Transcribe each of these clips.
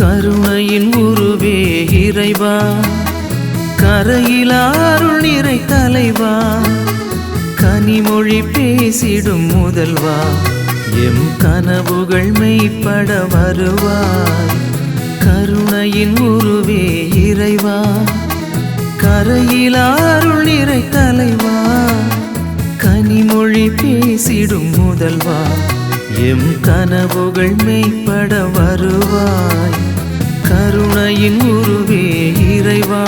கருணையின் உருவே இறைவா, கரையிலா அருள் நிறை தலைவா, கனிமொழி பேசிடும் முதல்வா, எம் கனவுகள் மெய்ப்பட வருவாய். கருணையின் உருவே இறைவா, கரையிலா அருள் நிறை தலைவா, கனிமொழி பேசிடும் முதல்வா, எம் கனவுகள் மெய்ப்பட வருவாய். கருணையின் உருவே இறைவா.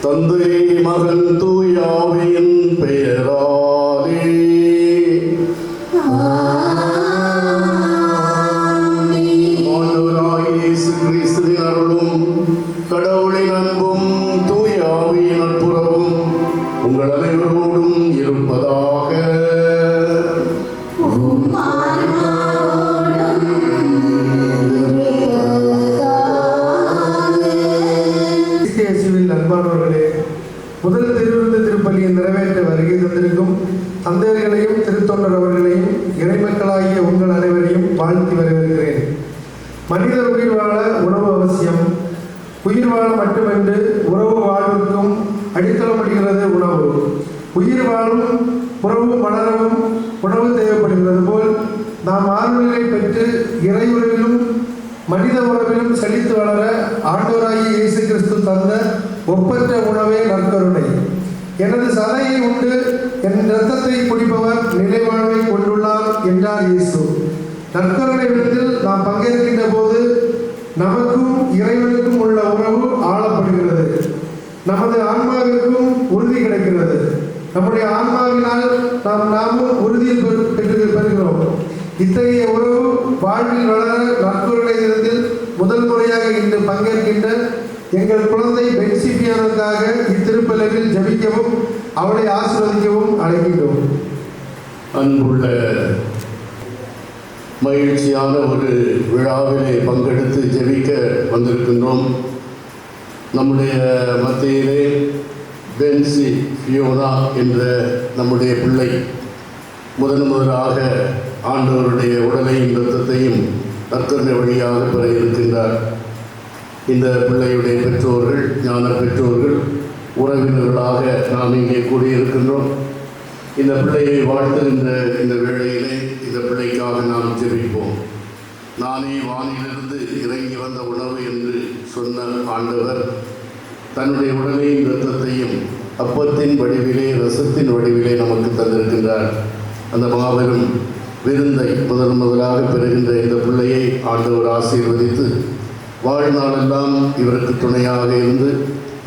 தந்தை மகன் தூயாவின் பெயராலே ஆண்டவராகிய இயேசு கிறிஸ்துவின் அருளும் கடவுளின் அன்பும் தூயாவின் நட்புறவும் உங்கள் அனைவரோடும் இருப்பதாக. அன்பானவர்களே, முதல் திருவிருந்து திருப்பலியை நிறைவேற்ற வருகை தந்திருக்கும் தந்தையர்களையும் திருத்தொண்டர் அவர்களையும் இறைமக்களாகிய உங்கள் அனைவரையும் வாழ்த்தி வரவேற்கிறேன். மனிதர் உயிர் வாழ உணவு அவசியம். உயிர் வாழ மட்டுமின்றி உறவு வாழ்வுக்கும் அடித்தளப்படுகிறது உணவு. உயிர் வாழும் உறவு வளரவும் உணவு தேவைப்படுகிறது போல் நாம் ஆறுதலை பெற்று இறை உறவிலும் மனித உறவிலும் செழித்து வளர ஆண்டவராகிய இயேசு கிறிஸ்து தந்த ஒப்பற்ற உணவே நற்கருணை. எனது சதையை உண்டு என் இரத்தத்தை குடிப்பவர் நிலை வாழ்வை கொண்டுள்ளார் என்றார் இயேசு. நற்கருணை விருந்தில் நாம் பங்கேற்கின்ற போது நமக்கும் இறைவனுக்கும் உள்ள உறவு ஆளப்படுகிறது. நமது ஆன்மாவிற்கும் உறுதி கிடைக்கிறது. நம்முடைய ஆன்மாவினால் நாமும் உறுதியில் பெறுகிறோம். இத்தகைய உறவு வாழ்வில் வளர நற்கருணை விருந்தில் முதல் முறையாக இன்று பங்கேற்கின்ற எங்கள் குழந்தை பென்சிபியானுக்காக இத்திருப்பலியில் ஜெபிக்கவும் அவளை ஆசீர்வதிக்கவும் அழைக்கின்றோம். அன்புள்ள மகிழ்ச்சியான ஒரு விழாவிலே பங்கெடுத்து ஜெபிக்க வந்திருக்கின்றோம். நம்முடைய மத்தியிலே பென்சி ஃபியோனா என்ற நம்முடைய பிள்ளை முதலாக ஆண்டவருடைய உடலையும் இரத்தத்தையும் நற்கருணை வழியாக பெற இருக்கின்றார். இந்த பிள்ளையுடைய பெற்றோர்கள், ஞான பெற்றோர்கள் உறவினர்களாக நாம் இங்கே கூடியிருக்கின்றோம். இந்த பிள்ளையை வாழ்த்துகின்ற இந்த வேளையிலே இந்த பிள்ளைக்காக நாம் ஜெபிப்போம். நானே வானிலிருந்து இறங்கி வந்த உணவு என்று சொன்ன ஆண்டவர் தன்னுடைய உடலையும் இரத்தத்தையும் அப்பத்தின் வடிவிலே ரசத்தின் வடிவிலே நமக்கு தந்திருக்கின்றார். அந்த மாபெரும் விருந்தை முதலாக பெறுகின்ற இந்த பிள்ளையை ஆண்டவர் ஆசீர்வதித்து வாழ்நாளெல்லாம் இவருக்கு துணையாக இருந்து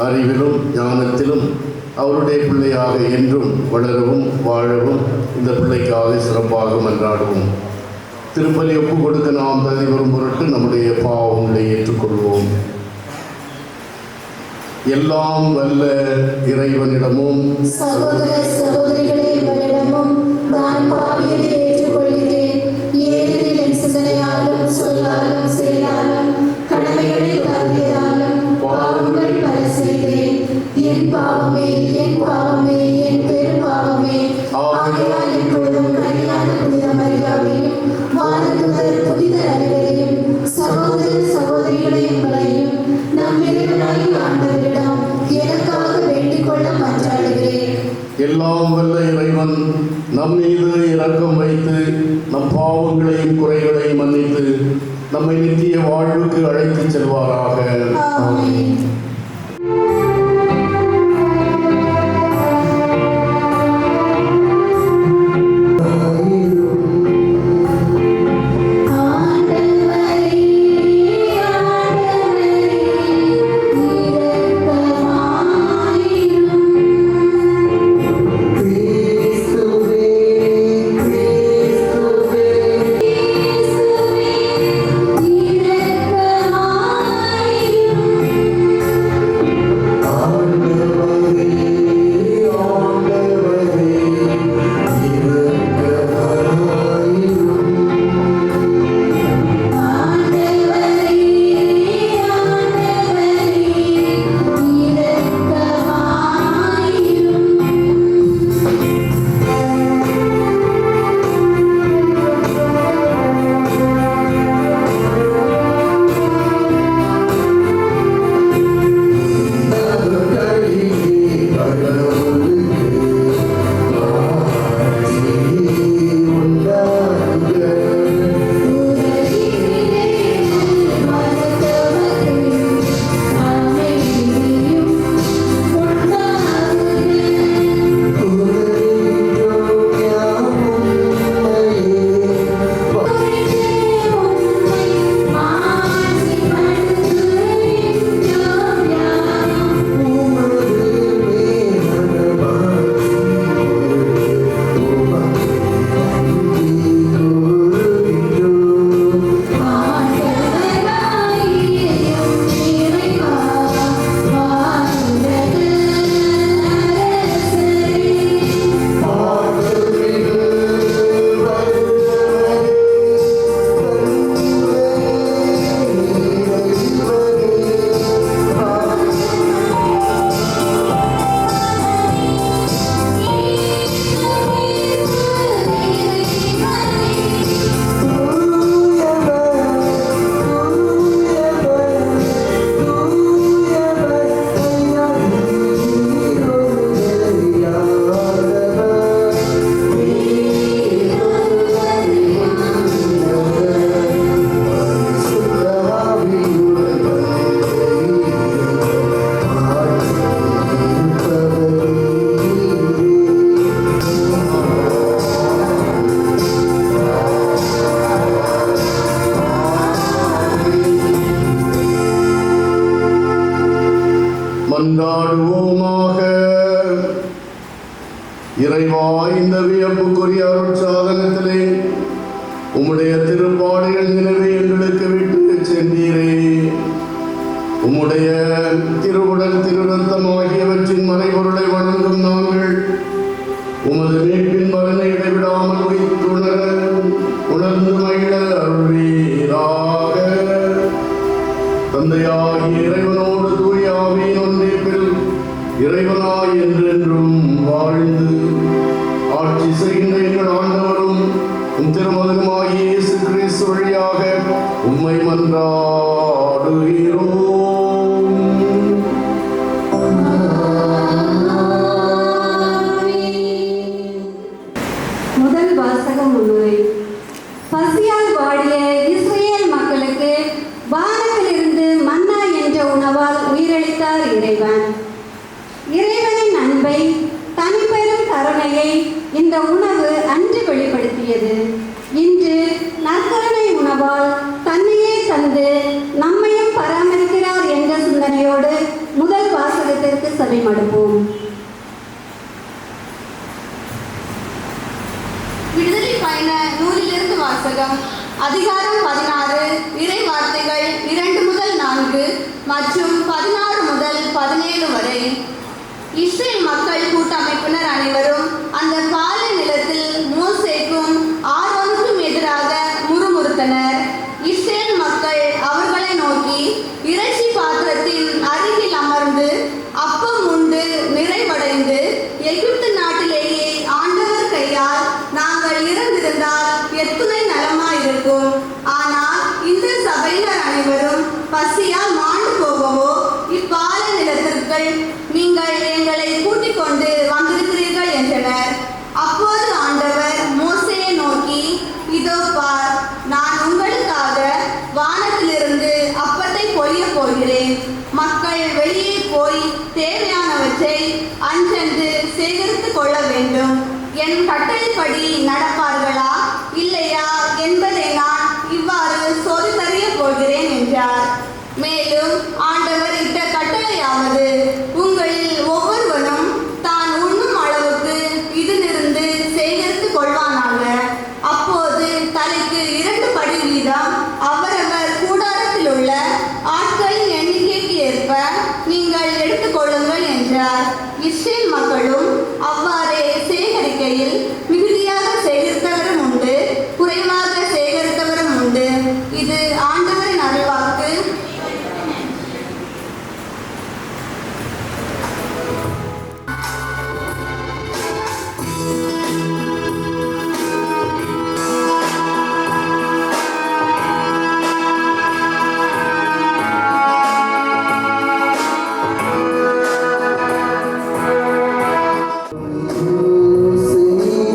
அறிவிலும் ஞானத்திலும் அவருடைய பிள்ளையாக என்றும் வளரவும் வாழவும் இந்த பிள்ளைக்காக சிறப்பாக மன்றாடுவோம். திருப்பலி ஒப்பு கொடுக்க நாம் தகுதி வரும் பொருட்டு நம்முடைய பாவங்களை ஏற்றுக்கொள்வோம். எல்லாம் வல்ல இறைவனிடமும் சகோதர சகோதரிகளிடமும் நான் பாவியதை ஏற்றுக்கொள்கிறேன். ஏனெனில் என் சிந்தனையாலும் சொல்லாலும் செயலாலும் கடமைகளை தவறியதாலும் பாவங்கள் பல செய்தேன். என் பாவமே என் பாவமே என் பெரும் பாவமே. ஆகையால் எப்பொழுதும் கன்னியான புனித மரியாதையும் வானதூதர் புனித அனைவரையும் சகோதர சகோதரிகளையும் நம் இறைவனாகிய ஆண்டவரிடம் எனக்காக வேண்டிக் கொள்ள மன்றாடுகிறேன். எல்லாம் வல்ல இறைவன் நம் மீது இரக்கம் வைத்து நம் பாவங்களையும் குறைகளையும் மன்னித்து நம்மை நித்திய வாழ்வுக்கு அழைத்துச் செல்வாராக. ஆமென். மன்றாடுவோமாக. இறைவா, இந்த வியப்புக்குரிய அருட்சாதனத்திலே உம்முடைய திருப்பாடுகள் நினைவை எங்களுக்கு விட்டு சென்றீரே. உம்முடைய திருவுடல் திருரத்தம் ஆகியவற்றின் மறைபொருளை வணங்கும் நாங்கள் உமது மீட்பின் பலனை இடைவிடாமல் உணர்ந்து மகிழ அருள்வீராக. தந்தையாகிய இறைவனோடு தூய ஆவியின் ஒன்றிப்பில் இறைவனாய் என்றென்றும் வாழ்ந்து ஆட்சி செய்கின்ற எங்கள் ஆண்டவரும் உம் திருமகனுமாகிய இயேசு கிறிஸ்து வழியாக உம்மை மன்றாடுகிறோம். அன்பை இந்த உணவு அன்று வெளிப்படுத்தியது. இன்று நற்கருணை உணவால் தன்னையே தந்து நம்மையும் பராமரிக்கிறார் என்ற சிந்தனையோடு முதல் வாசகத்திற்கு செவிமடுப்போம். விடுதலை பயண நூலிலிருந்து வாசகம். அதிகாரம் 16, இறை வார்த்தைகள் 2 முதல் 4 மற்றும் 16 முதல் 17 வரை. இஸ்ரேல் மக்கள் கூட்டமைப்பினர் அனைவரும் அந்த பாலை நிலத்தில் மோசேக்கும் ஆரோனுக்கும் எதிராக முறுமுறுத்தனர். இஸ்ரேல் மக்கள் அவர்களை நோக்கி, இறைச்சி பாத்திரத்தின் அருகில் அமர்ந்து அப்பம் உண்டு நிறைவடைந்து எகிப்து நாட்டிலேயே ஆண்டவர் கையால் நாங்கள் இறந்திருந்தால் எத்துணை நலமாயிருக்கும். ஆனால் இந்த சபையினர் அனைவரும் பசியால் மாண்டு போகவோ இப்பாலை நிலத்திற்குள் நீங்கள் எங்களை கூட்டிக் கொண்டு வந்திருக்கிறீர்கள் என்றனர். அப்போது ஆண்டவர் மோசேயை நோக்கி, இதோ பார், நான் உங்களுக்காக வானத்திலிருந்து அப்பத்தை பொழிய போகிறேன். மக்கள் வெளியே போய் தேவையானவற்றை அன்றென்று சேகரித்துக் கொள்ள வேண்டும். என் கட்டளைப்படி நடப்பார்களா இல்லையா என்பதை நான் இவ்வாறு சோதித்தறிய போகிறேன் என்றார். மேலும் ஆண்டவர் இட்ட கட்டளையாவது, உங்களில் ஒவ்வொருவனும் தான் உண்ணும் அளவுக்கு இதிலிருந்து சேகரித்துக் கொள்வானாக. அப்போது தலைக்கு 2 படி வீதம் அவரவர் கூடாரத்தில் உள்ள ஆட்களின் எண்ணிக்கைக்கு ஏற்ப நீங்கள் எடுத்துக்கொள்ளுங்கள் என்றார். இஸ்ரேல் மக்களும் அவ்வாறே சேகரிக்கையில் மிகுதியாக சேகரித்தவரும் உண்டு, குறைவாக சேகரித்தவரும் உண்டு. இது ஆண்டவரின் அருள்வாக்கு. Say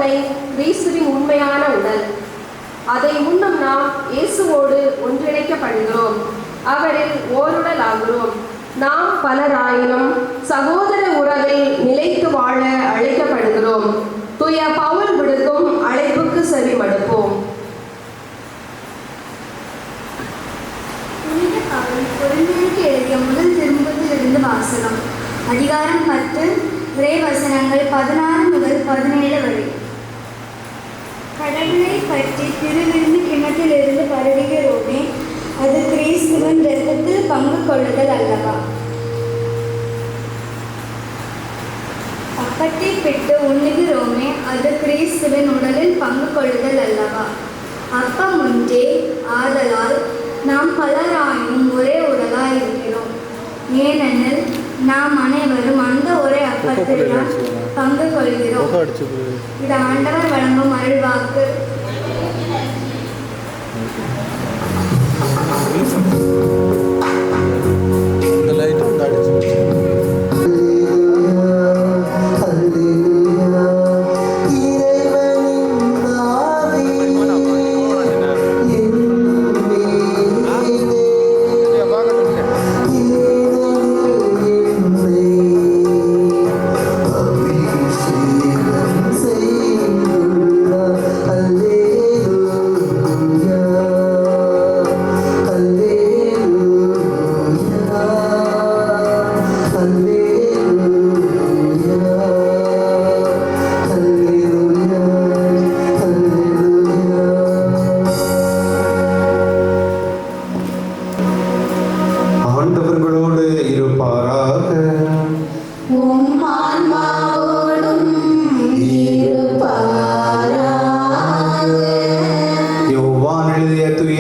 போதனை கிறிஸ்துவின் உண்மையான உடல். அதை உண்ணும் நாம் இயேசுவோடு ஒன்றிணைக்கப்படுகிறோம், அவரில் ஓருடல் ஆகிறோம். நாம் பலராயினும் சகோதர உறவில் நிலைத்து வாழ அழைக்கப்படுகிறோம். தூய பவுல் விடுக்கும் அழைப்புக்கு செவிமடுப்போம். கொரிந்தியருக்கு எழுதிய முதல் திருமுகத்திலிருந்து வாசகம். அதிகாரம் 10, இறைவசனங்கள் 16 முதல் 17 வரை. கடவுளை பற்றி திருவிருந்து கிணற்றிலிருந்து பருகுகிறோமே, அது கிறிஸ்துவின் இரத்தத்தில் பங்கு கொள்ளுதல் அல்லவா? அப்பத்தை பிட்டு உண்ணுகிறோமே, அது கிறிஸ்துவின் உடலில் பங்கு கொள்ளுதல் அல்லவா? அப்பம் ஒன்றே, ஆதலால் நாம் பலராயினும் ஒரே உடலாய் இருக்கிறோம். ஏனெனில் நாம் அனைவரும் அந்த ஒரே அப்பத்தில் பங்கு கொள்கிறோம். இது ஆண்டவர் வழங்கும் அருள்வாக்கு.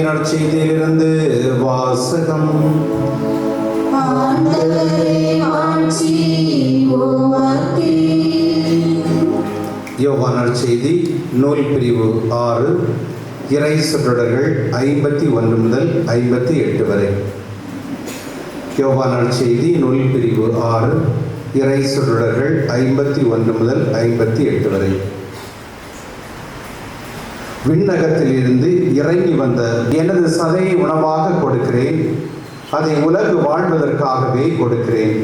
நற்செய்தியிலிருந்து வாசகம். யோவான் நற்செய்தி நூல் பிரிவு 6 இறை சொற்றொடர்கள் 51 முதல் 58 வரை. யோவான் நற்செய்தி நூல் பிரிவு 6 இறை சொற்றொடர்கள் 51 முதல் 58 வரை. விண்ணகத்திலிருந்து இறங்கி வந்த எனது சதையை உணவாக கொடுக்கிறேன், அதை உலகு வாழ்வதற்காகவே கொடுக்கிறேன்.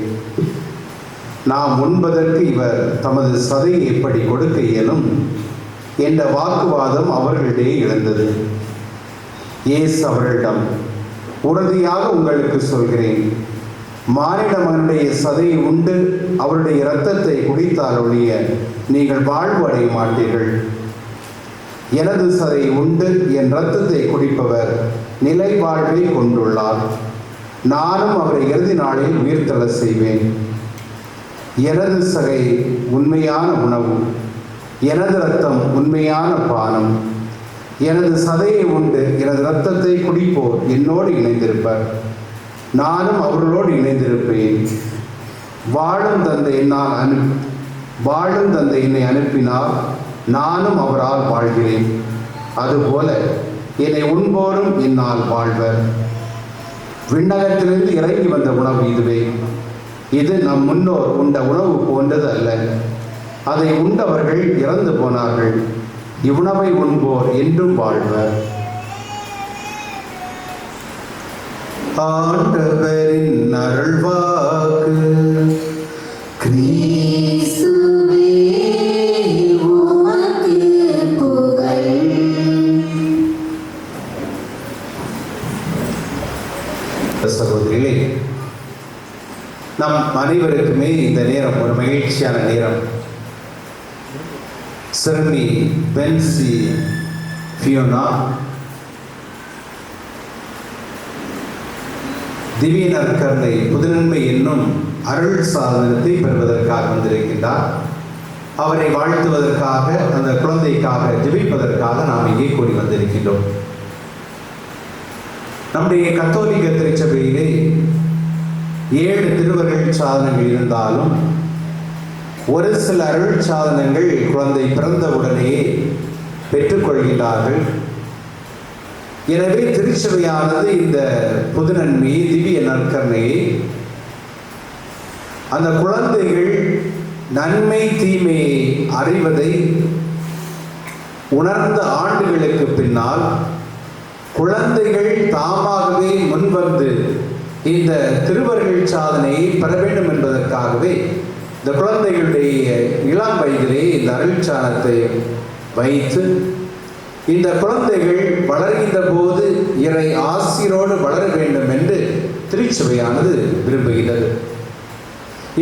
நாம் உண்பதற்கு இவர் தமது சதையை எப்படி கொடுக்க இயலும் என்ற வாக்குவாதம் அவர்களிடையே எழுந்தது. இயேசு அவர்களிடம், உறுதியாக உங்களுக்கு சொல்கிறேன், மானிட மகனுடைய சதையை உண்டு அவருடைய இரத்தத்தை குடித்தால் ஒழிய நீங்கள் வாழ்வு அடைய மாட்டீர்கள். எனது சதையை உண்டு என் இரத்தத்தை குடிப்பவர் நிலை வாழ்வை கொண்டுள்ளார். நானும் அவரை இறுதி நாளில் உயிர்த்தெழ செய்வேன். எனது சகை உண்மையான உணவு, எனது இரத்தம் உண்மையான பானம். எனது சதையை உண்டு எனது இரத்தத்தை குடிப்போர் என்னோடு இணைந்திருப்பர், நானும் அவர்களோடு இணைந்திருப்பேன். வாழும் தந்தை என்னை அனுப்பினார், நானும் அவரால் வாழ்கிறேன். அதுபோல என்னை உண்போரும் என்னால் வாழ்வர். விண்ணகத்திலிருந்து இறங்கி வந்த உணவு இதுவே. இது நம் முன்னோர் உண்ட உணவு போன்றது அல்ல. அதை உண்டவர்கள் இறந்து போனார்கள். இவ்வுணவை உண்போர் என்றும் வாழ்வர். ஆண்டவரின் அருள்வாக்கு. சகோதரிகளே, நம் அனைவருக்குமே இந்த நேரம் ஒரு மகிழ்ச்சியான நேரம். சிறுமி பென்சி ஃபியோனா திவ்ய நற்கருணை புதுநன்மை என்னும் அருள் சாதனத்தை பெறுவதற்காக வந்திருக்கின்றார். அவரை வாழ்த்துவதற்காக, அந்த குழந்தைக்காக ஜெபிப்பதற்காக நாம் இங்கே கூடி வந்திருக்கின்றோம். நம்முடைய கத்தோலிக்க திருச்சபையிலே 7 திருவருள் சாதனங்கள் இருந்தாலும் ஒரு சில அருள் சாதனங்கள் குழந்தை பிறந்தவுடனேயே பெற்றுக்கொள்கிறார்கள். எனவே திருச்சபையானது இந்த புதுநன்மையை, திவ்ய நற்கருணையை அந்த குழந்தைகள் நன்மை தீமையை அறிவதை உணர்ந்த ஆண்டுகளுக்கு பின்னால் குழந்தைகள் தாமாகவே முன்வந்து இந்த திருவருள் சாதனையை பெற வேண்டும் என்பதற்காகவே இந்த குழந்தைகளுடைய இளம் வயதிலே இந்த அருள்சாதனத்தை வைத்து இந்த குழந்தைகள் வளர்கின்ற போது இறை ஆசிரோடு வளர வேண்டும் என்று திருச்சபையானது விரும்புகிறது.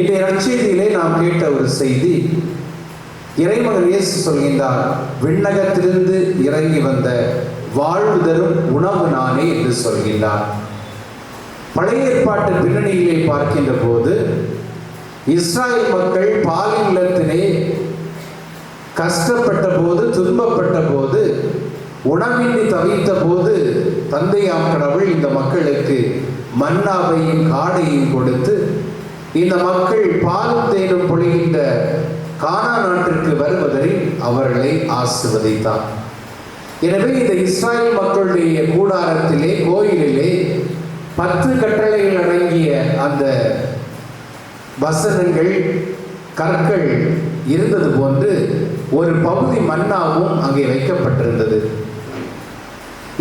இன்றைய நற்செய்தியிலே நாம் கேட்ட ஒரு செய்தி, இறைமகன் இயேசு சொல்கின்றார், விண்ணகத்திலிருந்து இறங்கி வந்த வாழ்வு தரும் உணவு நானே என்று சொல்கின்றார். பழைய ஏற்பாட்டு பின்னணியிலே பார்க்கின்ற போது இஸ்ராயல் மக்கள் பாலின் நிலத்திலே கஷ்டப்பட்ட போது, துன்பப்பட்ட போது, உணவின்றி தவித்த போது தந்தையாம் கடவுள் இந்த மக்களுக்கு மன்னாவையும் காடையும் கொடுத்து இந்த மக்கள் பாலும் தேனும் பொழிகின்ற கானா நாட்டிற்கு வருவதை அவர்களை ஆசிர்வதித்தார். எனவே இந்த இஸ்ராயல் மக்களுடைய கூடாரத்திலே, கோயிலிலே 10 கட்டளைகள் அடங்கிய அந்த வசனங்கள், கற்கள் இருந்தது போன்று ஒரு பகுதி மன்னாவும் அங்கே வைக்கப்பட்டிருந்தது.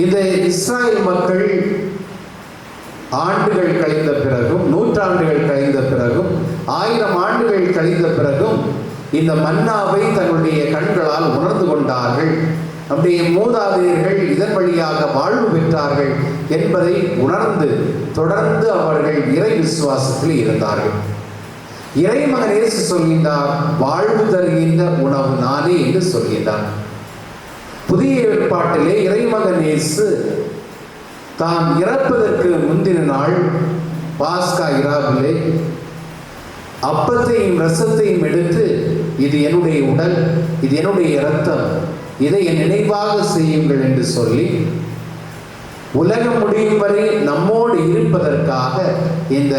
இந்த இஸ்ராயல் மக்கள் ஆண்டுகள் கழிந்த பிறகும், நூற்றாண்டுகள் கழிந்த பிறகும், 1000 ஆண்டுகள் கழிந்த பிறகும் இந்த மன்னாவை தங்களுடைய கண்களால் உணர்ந்து கொண்டார்கள். நம்முடைய மூதாதையர்கள் இதன் வழியாக வாழ்வு பெற்றார்கள் என்பதை உணர்ந்து தொடர்ந்து அவர்கள் இறை விசுவாசத்தில் இருந்தார்கள். இறைமகன் இயேசு சொல்கின்றார், வாழ்வு தருகின்ற உணவு நானே என்று சொல்கின்றார். புதிய ஏற்பாட்டிலே இறைமகன் இயேசு தான் இறப்பதற்கு முந்தின நாள் பாஸ்கா இரவிலே அப்பத்தையும் ரசத்தையும் எடுத்து, இது என்னுடைய உடல், இது என்னுடைய இரத்தம், இதை என் நினைவாக செய்யுங்கள் என்று சொல்லி உலகம் முடியும் வரை நம்மோடு இருப்பதற்காக இந்த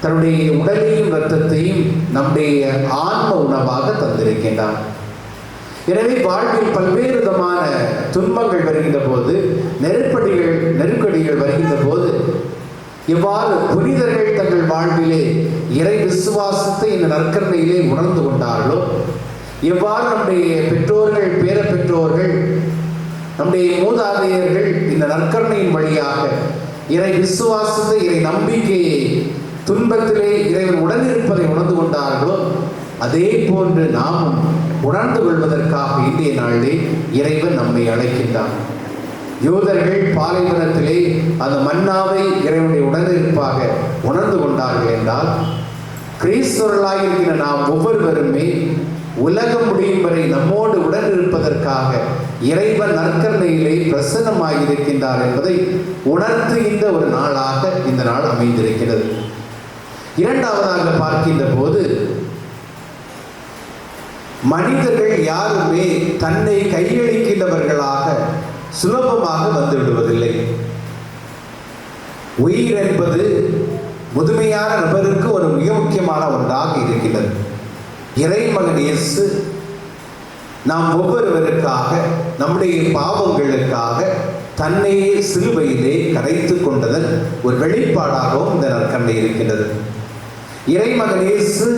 தன்னுடைய உடலையும் இரத்தத்தையும் நம்முடைய ஆன்ம உணவாக தந்திருக்கின்றார். எனவே வாழ்வில் பல்வேறு விதமான துன்பங்கள் வருகின்ற போது, நெருக்கடிகள் வருகின்ற போது, இவ்வாறு புனிதர்கள் தங்கள் வாழ்விலே இறை விசுவாசத்தை இந்த நற்கருணையிலே உணர்ந்து கொண்டார்களோ, எவ்வாறு நம்முடைய பெற்றோர்கள், பேர பெற்றோர்கள், நம்முடைய மூதாதையர்கள் இந்த நற்கருணையின் வழியாக இறை விசுவாசத்தை, இறை நம்பிக்கையை, துன்பத்திலே இறைவன் உடனிருப்பதை உணர்ந்து கொண்டார்களோ, அதே போன்று நாமும் உணர்ந்து கொள்வதற்காக இன்றைய நாளிலே இறைவன் நம்மை அழைக்கின்றான். யூதர்கள் பாலைவனத்திலே அந்த மன்னாவை இறைவனுடைய உடனிருப்பாக உணர்ந்து கொண்டார்கள் என்றால், கிறிஸ்தவர்களாக இருக்கிற நாம் ஒவ்வொருவருமே உலகம் முடியும் வரை நம்மோடு உடன் இருப்பதற்காக இறைவன் நற்கருணையிலே பிரசன்னமாகியிருக்கின்றார் என்பதை உணர்த்துகின்ற ஒரு நாளாக இந்த நாள் அமைந்திருக்கிறது. இரண்டாவதாக பார்க்கின்ற போது, மனிதர்கள் யாருமே தன்னை கையளிக்கின்றவர்களாக சுலபமாக வந்துவிடுவதில்லை. உயிர் என்பது முதுமையான நபருக்கு ஒரு மிக முக்கியமான ஒன்றாக இருக்கின்றது. இறைமகன் இயேசு நாம் ஒவ்வொருவருக்காக, நம்முடைய பாவங்களுக்காக தன்னையே சிலுவையிலே கரைத்து கொண்டதன் ஒரு வெளிப்பாடாகவும் இந்த நற்கருணை இருக்கின்றது. இறைமகன் இயேசு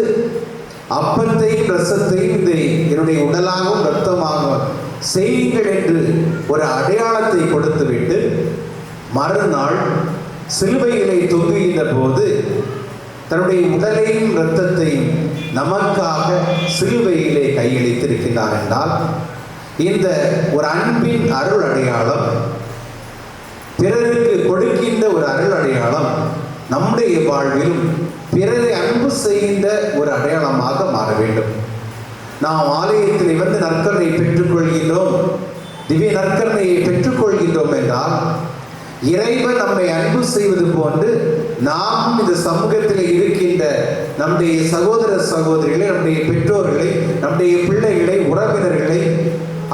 அப்பத்தையும் ரசத்தையும் இதை என்னுடைய உடலாகவும் இரத்தமாகவும் செய்யுங்கள் என்று ஒரு அடையாளத்தை கொடுத்துவிட்டு மறுநாள் சிலுவையிலே தொங்குகின்ற போது தன்னுடைய உடலையும் இரத்தத்தையும் நமக்காக சிலுவையிலே கையளித்திருக்கிறார் என்றால், இந்த ஒரு அன்பின் அருள் அடையாளம், பிறருக்கு கொடுக்கின்ற ஒரு அருள் அடையாளம் நம்முடைய வாழ்விலும் பிறரை அன்பு செய்கின்ற ஒரு அடையாளமாக மாற வேண்டும். நாம் ஆலயத்தில் வந்து நற்கருணை பெற்றுக்கொள்கின்றோம், திவ்ய நற்கருணையை பெற்றுக்கொள்கின்றோம் என்றால், இறைவன் நம்மை அன்பு செய்வது போன்று நாம் இந்த சமூகத்தில் இருக்கின்ற நம்முடைய சகோதர சகோதரிகளை, நம்முடைய பெற்றோர்களை, நம்முடைய பிள்ளைகளை, உறவினர்களை,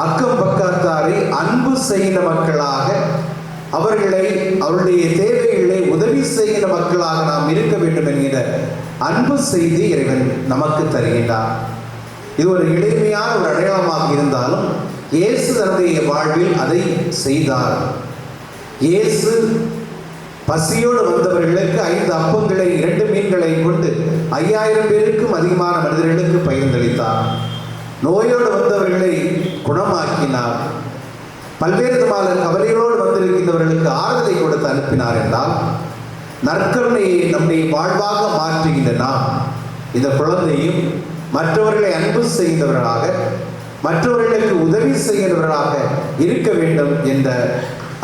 அக்கம் பக்கத்தாரை அன்பு செய்கிற மக்களாக, அவர்களை அவருடைய தேவைகளை உதவி செய்கிற மக்களாக நாம் இருக்க வேண்டும் என்கிற அன்பு செய்தி இறைவன் நமக்கு தருகின்றார். இது ஒரு எளிமையான ஒரு அடையாளமாக இருந்தாலும் இயேசு தன்னுடைய வாழ்வில் அதை செய்தார். இயேசு பசியோடு வந்தவர்களுக்கு 5 அப்பங்களை 2 மீன்களை கொண்டு 5000 பேருக்கும் அதிகமான மனிதர்களுக்கு பகிர்ந்தளித்தார். நோயோடு வந்தவர்களை குணமாக்கினார். பல்வேறு விதமான கவலைகளோடு வந்திருக்கின்றவர்களுக்கு ஆறுதலை கொடுத்து அனுப்பினார் என்றால், நற்கருணையை நம்முடைய வாழ்வாக மாற்றுகின்ற நாம் இந்த குழந்தையும் மற்றவர்களை அன்பு செய்கின்றவர்களாக, மற்றவர்களுக்கு உதவி செய்கின்றவர்களாக இருக்க வேண்டும் என்ற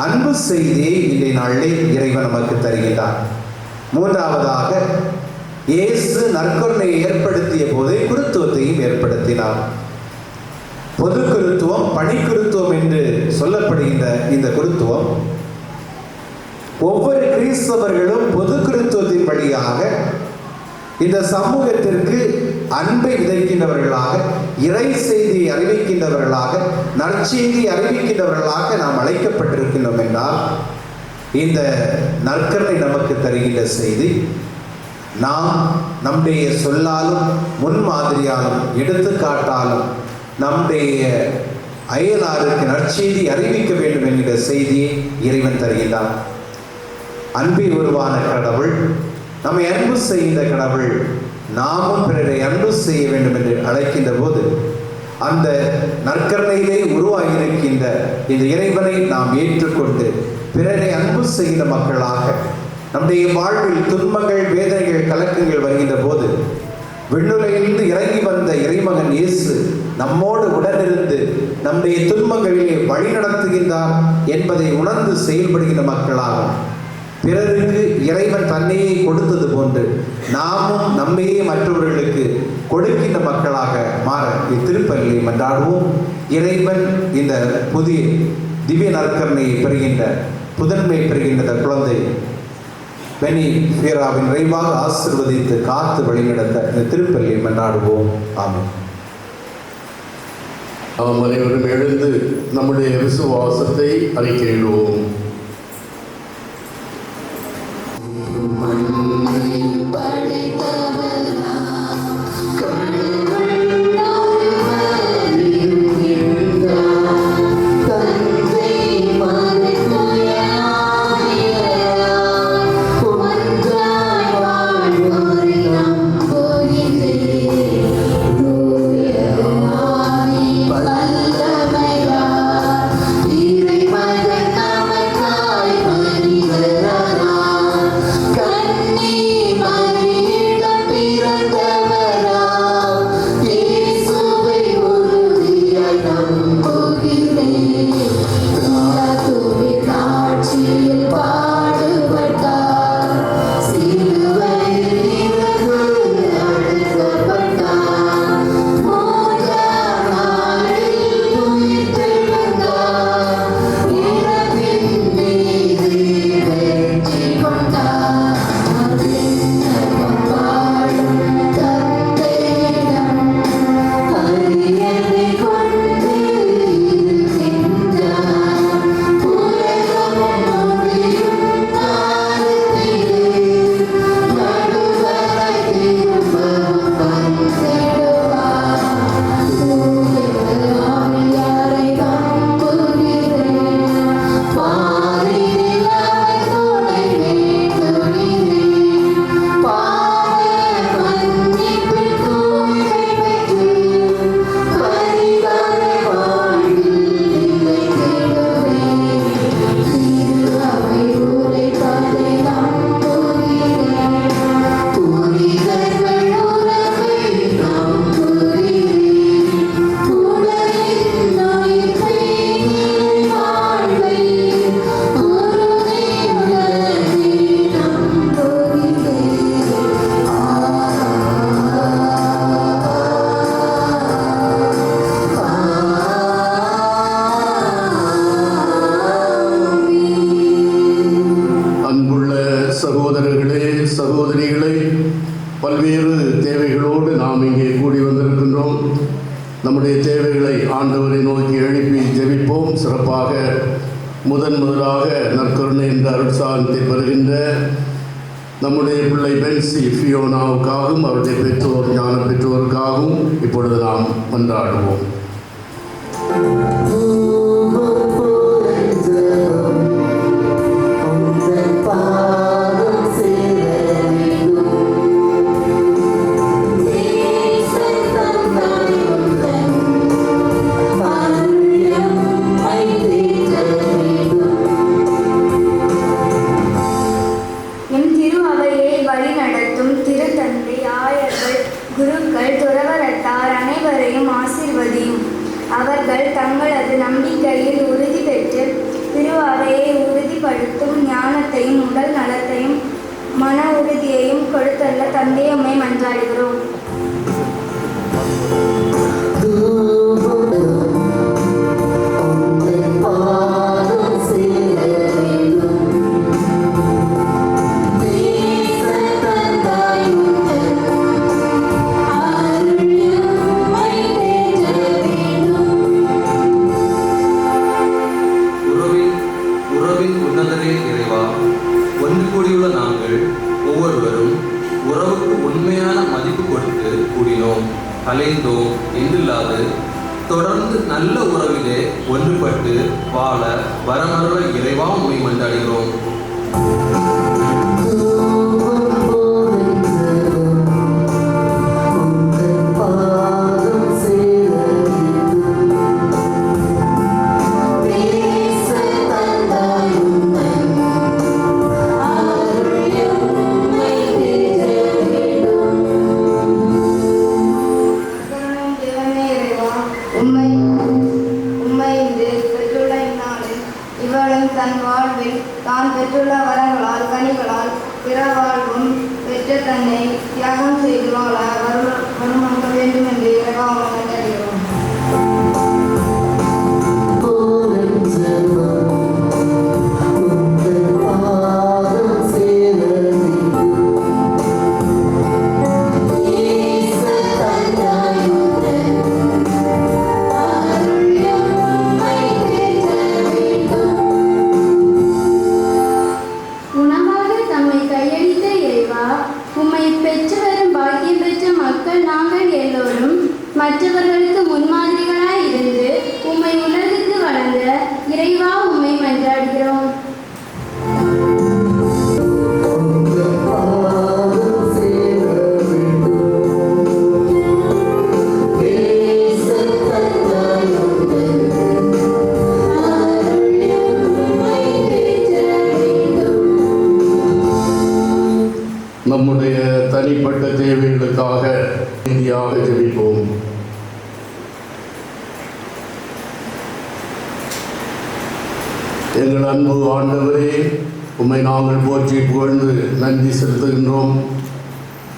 அன்பு செய்தியை இன்றைய நாளில் இறைவன் நமக்கு தருகின்றார். மூன்றாவதாக, இயேசு நற்கருணையை ஏற்படுத்திய போதே குருத்துவத்தையும் ஏற்படுத்தினார். பொது குருத்துவம், பணி குருத்துவம் என்று சொல்லப்படுகின்ற இந்த குருத்துவம் ஒவ்வொரு கிறிஸ்தவர்களும் பொது குருத்துவத்தின் வழியாக இந்த சமூகத்திற்கு அன்பை விதைக்கின்றவர்களாக, இறை செய்தியை அறிவிக்கின்றவர்களாக, நற்செய்தி அறிவிக்கின்றவர்களாக நாம் அழைக்கப்பட்டிருக்கின்றோம் என்றால், இந்த நற்கருணை நமக்கு தருகின்ற செய்தி, நாம் நம்முடைய சொல்லாலும் முன்மாதிரியாலும் எடுத்துக்காட்டாலும் நம்முடைய அயலாருக்கு நற்செய்தி அறிவிக்க வேண்டும் என்கிற செய்தியை இறைவன் தருகின்றார். அன்பை உருவான கடவுள், நம்மை அன்பு செய்கின்ற கடவுள், நாமும் பிறரை அன்பு செய்ய வேண்டும் என்று அழைக்கின்ற போது, அந்த நற்கருணையிலே உருவாகியிருக்கின்ற இந்த இறைவனை நாம் ஏற்றுக்கொண்டு பிறரை அன்பு செய்கின்ற மக்களாக, நம்முடைய வாழ்வில் துன்பங்கள், வேதனைகள், கலக்கங்கள் வருகின்ற போது விண்ணுலகிலிருந்து இறங்கி வந்த இறைமகன் இயேசு நம்மோடு உடனிருந்து நம்முடைய துன்பங்களிலே வழி நடத்துகின்றார் என்பதை உணர்ந்து செயல்படுகின்ற மக்களாகும். பிறருக்கு இறைவன் தன்னையே கொடுத்தது போன்று நாமும் நம்மையே மற்றவர்களுக்கு கொடுக்கின்ற மக்களாக மாற இத்திருப்பலியை மன்றாடுவோம். இறைவன் இந்த புதிய திவ்ய நற்கருணையை பெறுகின்ற, புதன்மை பெறுகின்ற குழந்தை பெனி ஃபீராவின் நிறைவாக ஆசீர்வதித்து காத்து வழிநடத்த இந்த திருப்பலியை மன்றாடுவோம். ஆமென். நாம் அனைவரும் எழுந்து நம்முடைய விசுவாசத்தை அறிக்கையிடுவோம். சகோதரர்களே, சகோதரிகளே, பல்வேறு தேவைகளோடு நாம் இங்கே கூடி வந்திருக்கின்றோம். நம்முடைய தேவைகளை ஆண்டவரை நோக்கி எழுப்பி ஜெபிப்போம். சிறப்பாக முதலாக நற்கருணை என்ற அருட்சாதனத்தை பெறுகின்ற நம்முடைய பிள்ளை பென்சி ஃபியோனாவுக்காகவும் அவருடைய பெற்றோர், ஞான பெற்றோருக்காகவும் இப்பொழுது நாம் மன்றாடுவோம். I அவர்கள் தங்களது நம்பிக்கையில் உறுதி பெற்று திருவாதையை உறுதிப்படுத்தும் ஞானத்தையும் உடல் நலத்தையும் மன உறுதியையும் கொடுத்துள்ள தந்தையம்மை மன்றாடுகிறோம். உறவின் உன்னதரே இறைவா, ஒன்று கூடியுள்ள நாங்கள் ஒவ்வொருவரும் உறவுக்கு உண்மையான மதிப்பு கொடுத்து கூடினோம், கலைந்தோம் என்றில்லாது தொடர்ந்து நல்ல உறவிலே ஒன்றுபட்டு வாழ வரமருள இறைவா உம்மை மன்றாடுகிறோம். தன் வாழ்வில் தான் பெற்றுள்ள வரங்களால் கனிகளால் பிற வாழ்வும் பெற்ற தன்னை தியாகம் செய்து வாழ வருமாக்க வேண்டும் என்று இறைவாக மன்றாடுகிறோம். மற்றவர்களுக்கு முன்மாதிரிகளாய் இருந்து உம்மை உலகுக்கு வழங்க இறைவா உம்மை மன்றாடுகிறோம். நம்முடைய தனிப்பட்ட தேவைகளுக்காக இந்தியாக ஜெபிப்போம். எங்கள் அன்பு ஆண்டவரே, உம்மை நாங்கள் போற்றி புகழ்ந்து நன்றி செலுத்துகின்றோம்.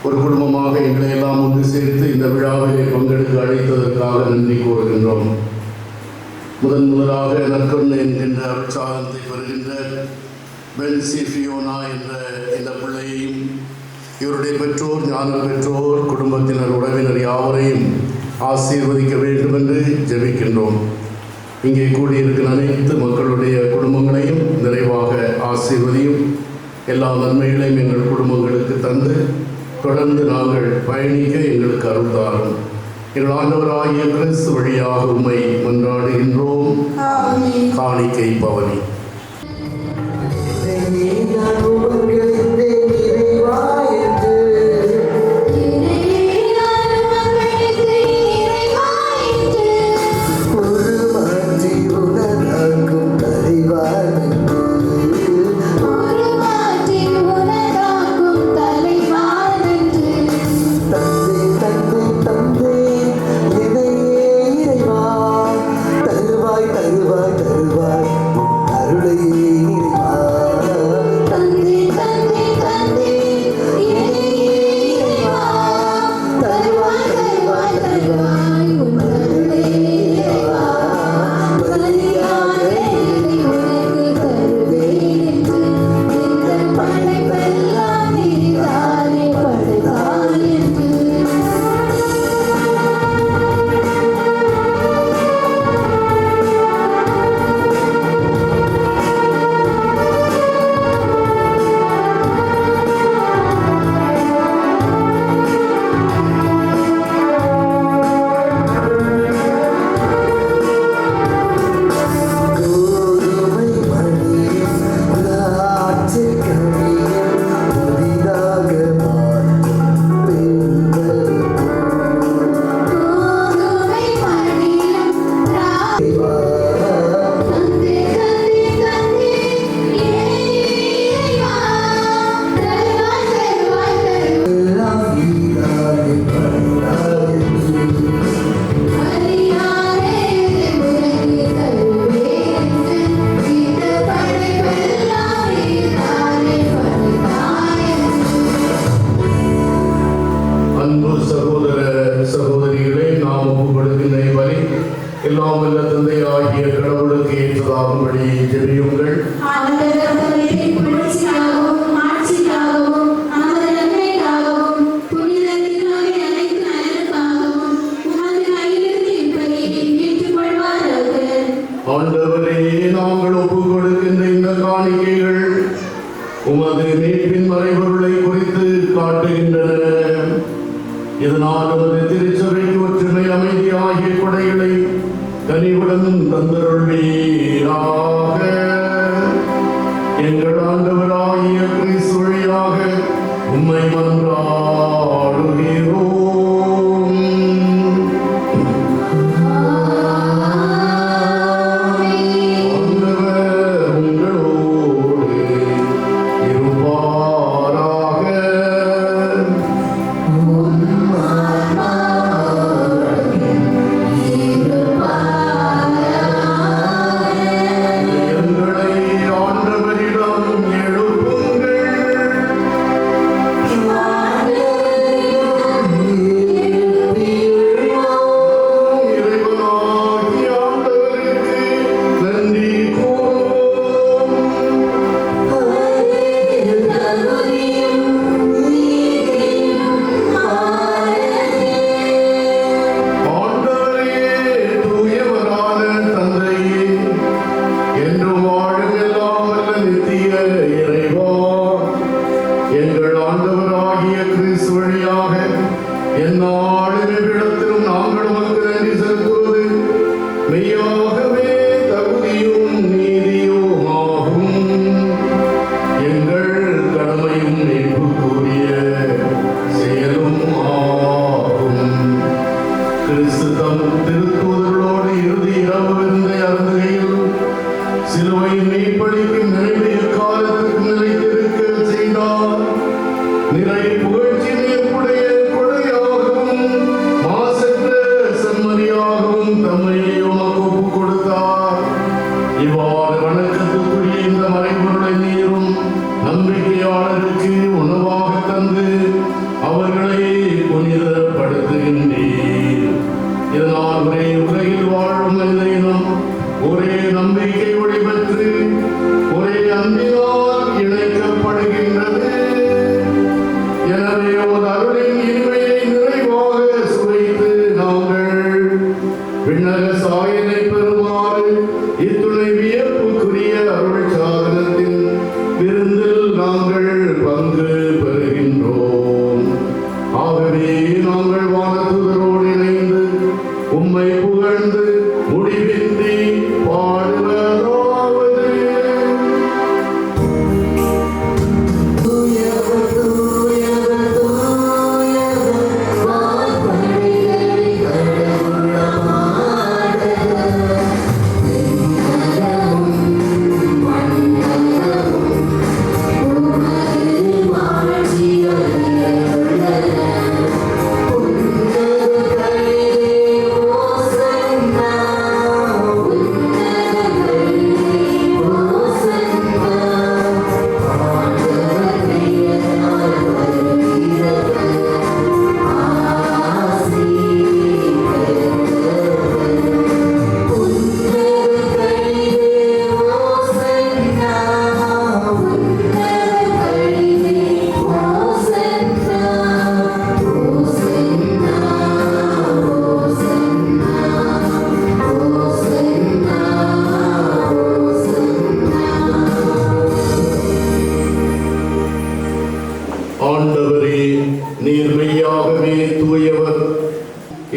ஒரு குடும்பமாக எங்களை எல்லாம் ஒன்று சேர்த்து இந்த விழாவிலே பங்கெடுக்க அழைத்ததற்காக நன்றி கூறுகின்றோம். முதலாக நற்கருணை என்கின்ற உற்சாகத்தை பெறுகின்ற பென்சி ஃபியோனா என்ற இந்த பிள்ளையையும் இவருடைய பெற்றோர், ஞான பெற்றோர், குடும்பத்தினர், உறவினர் யாவரையும் ஆசீர்வதிக்க வேண்டும் என்று ஜெபிக்கின்றோம். இங்கே கூடியிருக்கிற அனைத்து மக்களுடைய குடும்பங்களையும் நிறைவாக ஆசீர்வதியும். எல்லா நன்மைகளையும் எங்கள் குடும்பங்களுக்கு தந்து தொடர்ந்து நாங்கள் பயணிக்க எங்களுக்கு அருள் தாரும். எங்கள் ஆண்டவராகிய கிறிஸ்து வழியாக உம்மை மன்றாடுகின்றோம். காணிக்கை பவனி. தருவாய் எல்லாம் வல்ல தந்தையாகிய கடவுளுக்கு ஏற்றதாகும்படி ஜெபியுங்கள். ஆண்டவரே, நாங்கள் ஒப்புக் கொடுக்கின்ற இந்த காணிக்கைகள் உமது மீட்பின் மறைபொருளை குறித்து காட்டுகின்றன. இதனால் உமது திருச்சபைக்கு ஒற்றுமை, அமைதி ஆகிய கொடைகளை கனிவுடன் தந்தருள்வீராக. எங்கள் ஆண்டவராகிய கிறிஸ்து வழியாக உம்மை மன்றாடுகிறோம்.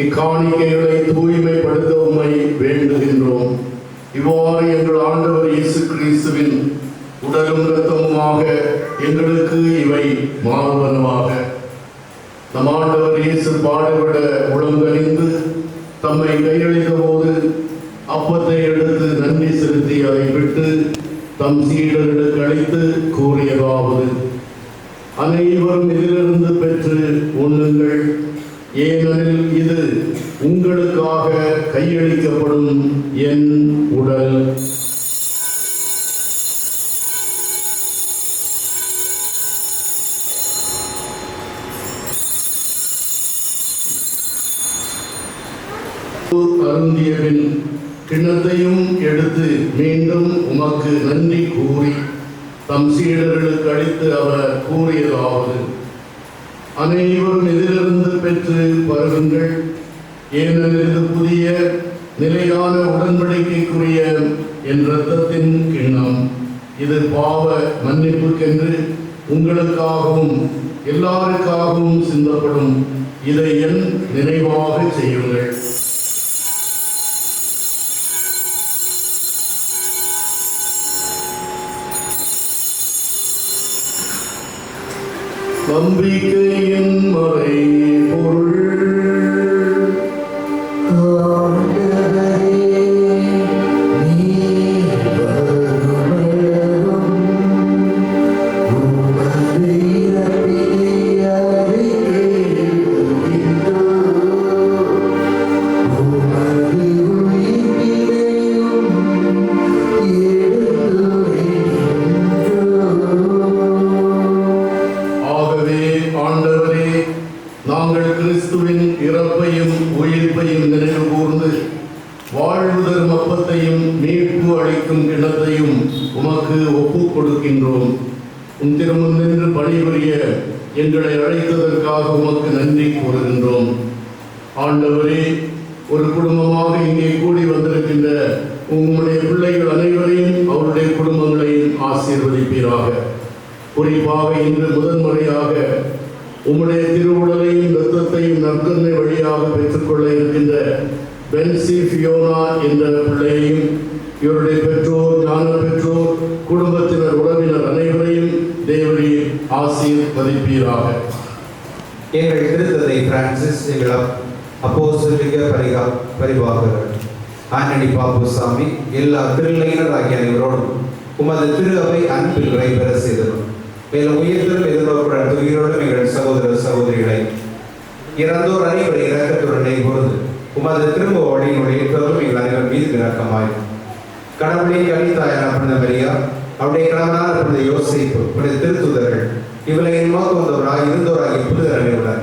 இக்காணிக்கைகளை தூய்மைப்படுத்த உம்மை வேண்டுகின்றோம். இவ்வாறு எங்கள் ஆண்டவர் இயேசு கிறிஸ்துவின் உடலும் இரத்தமுமாக எங்களுக்கு இவை மாறுவனவாக. நம் ஆண்டவர் இயேசு பாடுபட உளங்கனிந்து தம்மை கையளித்த போது அப்பத்தை எடுத்து நன்றி செலுத்தி அதை விட்டு தம் சீடர்களுக்கு அளித்து கூறியதாவது: அனைவரும் இதிலிருந்து பெற்று உண்ணுங்கள், ஏனெனில் இது உங்களுக்காக கையளிக்கப்படும் என் உடல். அருந்தியபின் கிண்ணத்தையும் எடுத்து மீண்டும் உமக்கு நன்றி கூறி தம் சீடர்களுக்கு அளித்து அவர் கூறியதாவது: அனைவரும் இதிலிருந்து பெற்று பருகுங்கள், ஏனெனில் இது புதிய நிலையான உடன்படிக்கைக்குரிய என் இரத்தத்தின் கிண்ணம். இது பாவ மன்னிப்புக்கென்று உங்களுக்காகவும் எல்லாருக்காகவும் சிந்தப்படும். இதை என் நினைவாக செய்யுங்கள். நம்பிக்கையின் மறை பொருள். நாங்கள் கிறிஸ்துவின் இறப்பையும் உயிர்ப்பையும் நினைவு கூர்ந்து வாழ்வு தரும் அப்பத்தையும் மீட்பு அளிக்கும் கிண்ணத்தையும் உமக்கு ஒப்புக் கொடுக்கின்றோம். உம் திருமுன் நின்று பணிபுரிய எங்களை அழைத்ததற்காக உமக்கு நன்றி கூறுகின்றோம். ஆண்டவரே, ஒரு குடும்பமாக இங்கே கூடி வந்திருக்கின்ற உங்களுடைய பிள்ளைகள் அனைவரையும் அவருடைய குடும்பங்களையும் ஆசீர்வதிப்பீராக. குறிப்பாக இன்று முதன்முறையாக உம்முடைய திருவுடலையும் இரத்தத்தையும் நற்கருணை வழியாக பெற்றுக்கொள்ள இருக்கின்ற பென்சி ஃபியோனா என்ற பிள்ளையையும் இவருடைய பெற்றோர், ஞான பெற்றோர், குடும்பத்தினர், உறவினர் அனைவரையும் தேவரீர் ஆசீர்வதிப்பீராக. எங்கள் திருத்தந்தை பிரான்சிஸ், எங்கள் அப்போஸ்தலிக பரிபாகர் ஆண்டனி பாப்புசாமி, எல்லா திருநிலையினர் ஆகிய அனைவரோடும் உமது திரு அவை அன்பில் விடைபெற செய்தோம். மேலும் உயிர்த்தலும் எதிர்நோக்குடன் துயிரோடும் எங்கள் சகோதர சகோதரிகளை இறந்தோர் அனைவரை இறக்கத்துடனே பொழுது உமது திரும்ப வழியினுடைய ஏற்றலும் எங்கள் அனைவர் மீது இறக்கமாய். கடவுளின் கலித்தாயான புனித மரியா, அவருடைய கணவனான புனித யோசேப்பு, புனித திருத்துதர்கள் இவளை நோக்க வந்தவராக இருந்தோராகிய புனிதர் அனைவருடன்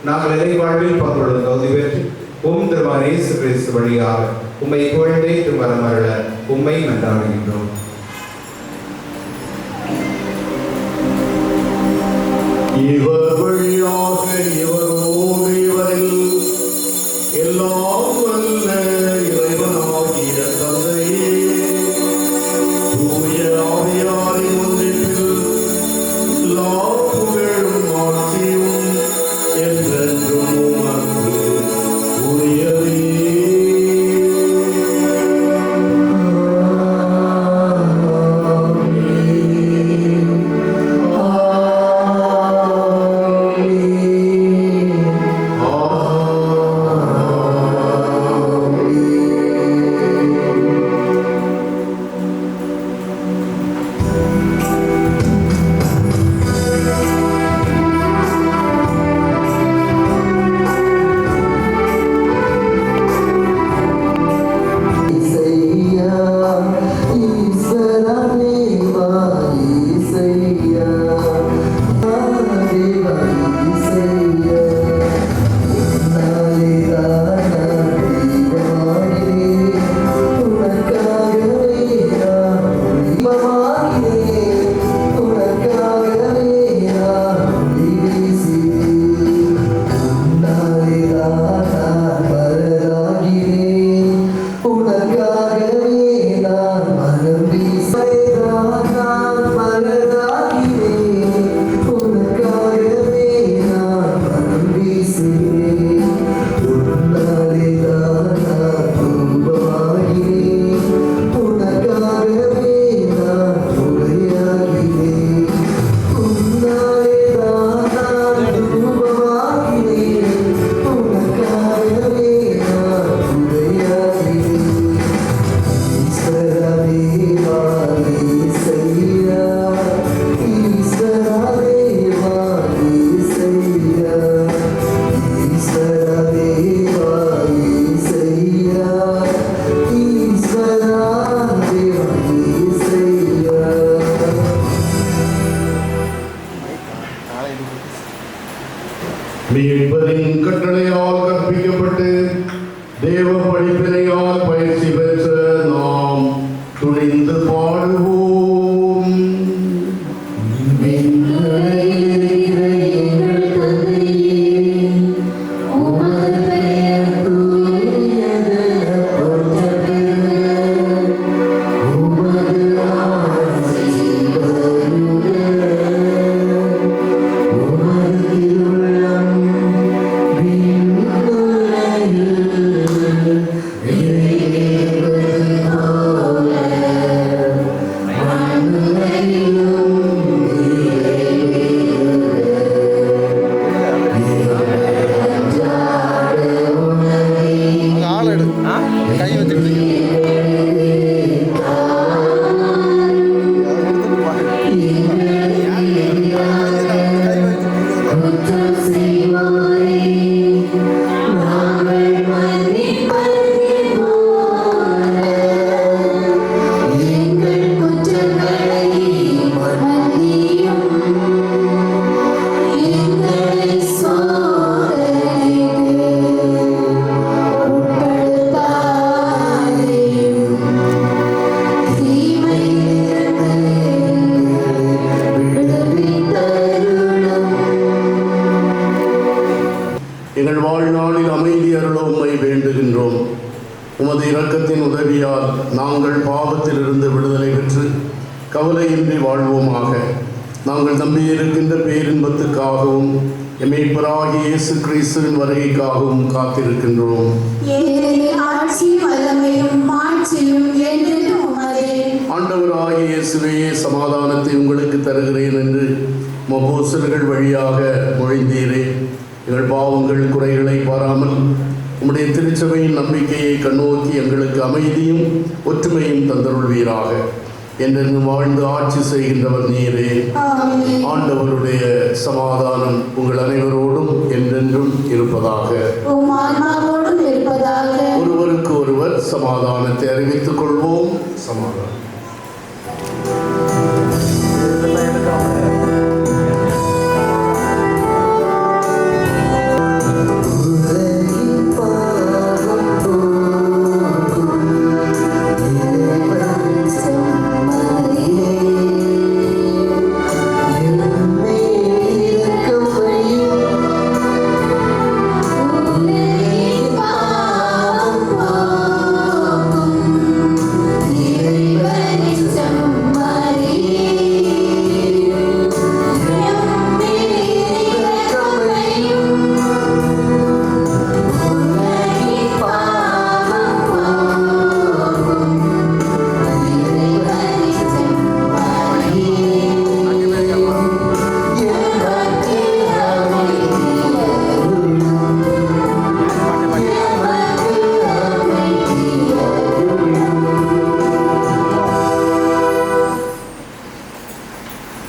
நாங்கள் இறை வாழ்வில் பங்குள்ள தகுதி பெற்று உம் திருமகன் இயேசு கிறிஸ்து வழியாக உம்மை புகழ்ந்தே திருமணமருள உம்மை மன்றாடுகின்றோம். இவர் வழியாக இவரோடு இவரில் எல்லாம் வல்ல இறைவனாகிய தந்தையே, தூய ஆவியாரின் ஒன்றிப்பில் எல்லா புகழும் ஆட்சியும் என்றென்றும் உமக்கு உரியதே. நாங்கள் பாவத்திலிருந்து விடுதலை பெற்று கவலையின்றி வாழ்வோமாக. நாங்கள் நம்பியிருக்கின்ற பேரின்பத்துக்காகவும் எமேய்ப்பராகிய இயேசு கிறிஸ்துவின் வருகைக்காகவும் காத்திருக்கின்றோம். ஏனெனில் ஆட்சியும் வல்லமையும் மாட்சியும் என்றென்றும் உமதே. ஆண்டவராகிய இயேசுவே, சமாதானத்தை உங்களுக்கு தருகிறேன் என்று அப்போஸ்தலர்கள் வழியாக மொழிந்தீரே. எங்கள் பாவங்கள் குறைகளை பாராமல் உம்முடைய திருச்சபையின் நம்பிக்கையை கண்ணோக்கி எங்களுக்கு அமைதியும் ஒற்றுமையும் தந்தருள்வீராக. என்றென்றும் வாழ்ந்து ஆட்சி செய்கின்றவர் நீரே. ஆமென். ஆண்டவருடைய சமாதானம் உங்கள் அனைவரோடும் என்றென்றும் இருப்பதாக. உம் ஆன்மாவோடும் இருப்பதாக. ஒருவருக்கு ஒருவர் சமாதானத்தை அறிவித்துக் கொள்வோம். சமாதானம்.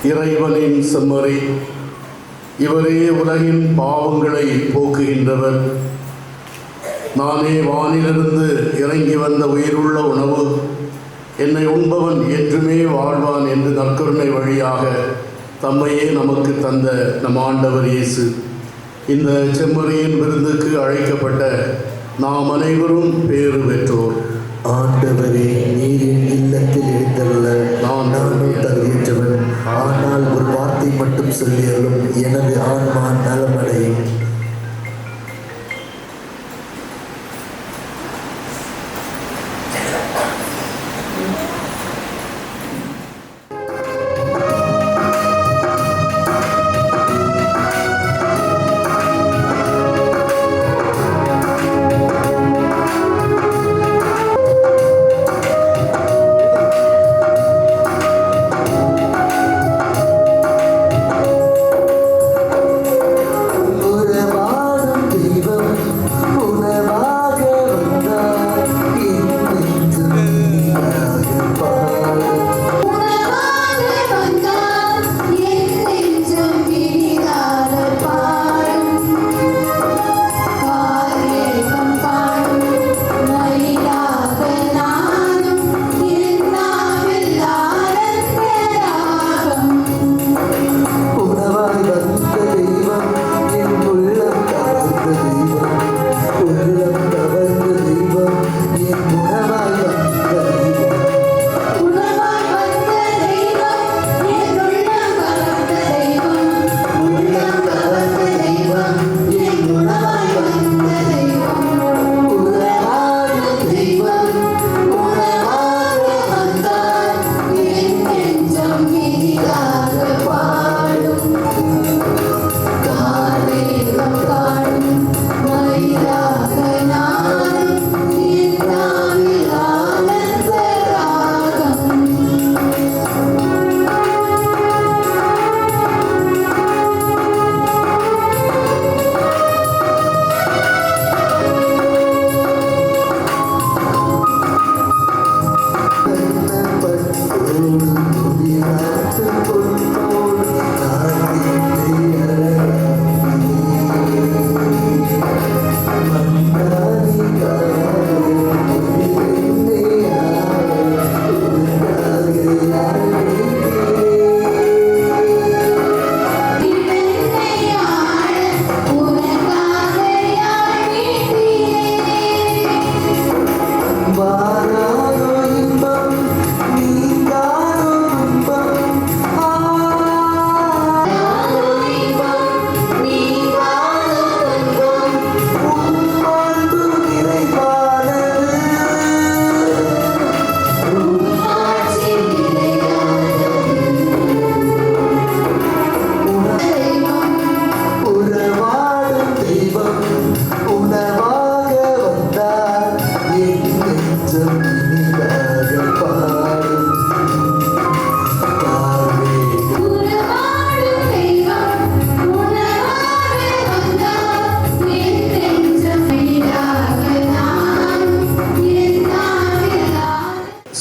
இறைவனின் செம்மறி, இவரே உலகின் பாவங்களை போக்குகின்றவர். நானே வானிலிருந்து இறங்கி வந்த உயிருள்ள உணவு, என்னை உண்பவன் என்றுமே வாழ்வான் என்று நற்கருணை வழியாக தம்மையே நமக்கு தந்த நம் ஆண்டவர் இயேசு. இந்த செம்மறியின் விருந்துக்கு அழைக்கப்பட்ட நாம் அனைவரும் பேறு பெற்றோர். ஆண்டவரே, நீரின் இல்லத்தில் எழுந்தருள நானும் தகுதியற்றவன். ஆனால் ஒரு வார்த்தை மட்டும் சொல்லியருளும், எனது ஆன்மா நலமடையும்.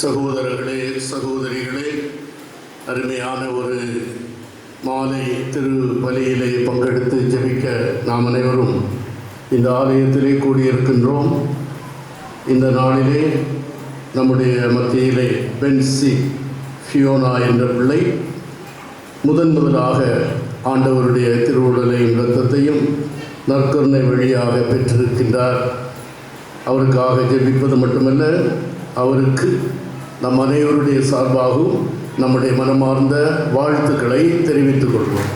சகோதரர்களே, சகோதரிகளே, அருமையான ஒரு மாலை திரு பலியிலே பங்கெடுத்து ஜெபிக்க நாம் அனைவரும் இந்த ஆலயத்திலே கூடியிருக்கின்றோம். இந்த நாளிலே நம்முடைய மத்தியிலே பென்சி ஃபியோனா என்ற பிள்ளை முதலாக ஆண்டவருடைய திருவுடலையும் இரத்தத்தையும் நற்கருணை வழியாக பெற்றிருக்கின்றார். அவருக்காக ஜெபிப்பது மட்டுமல்ல, அவருக்கு நம் அனைவருடைய சார்பாகவும் நம்முடைய மனமார்ந்த வாழ்த்துக்களை தெரிவித்துக் கொள்வோம்.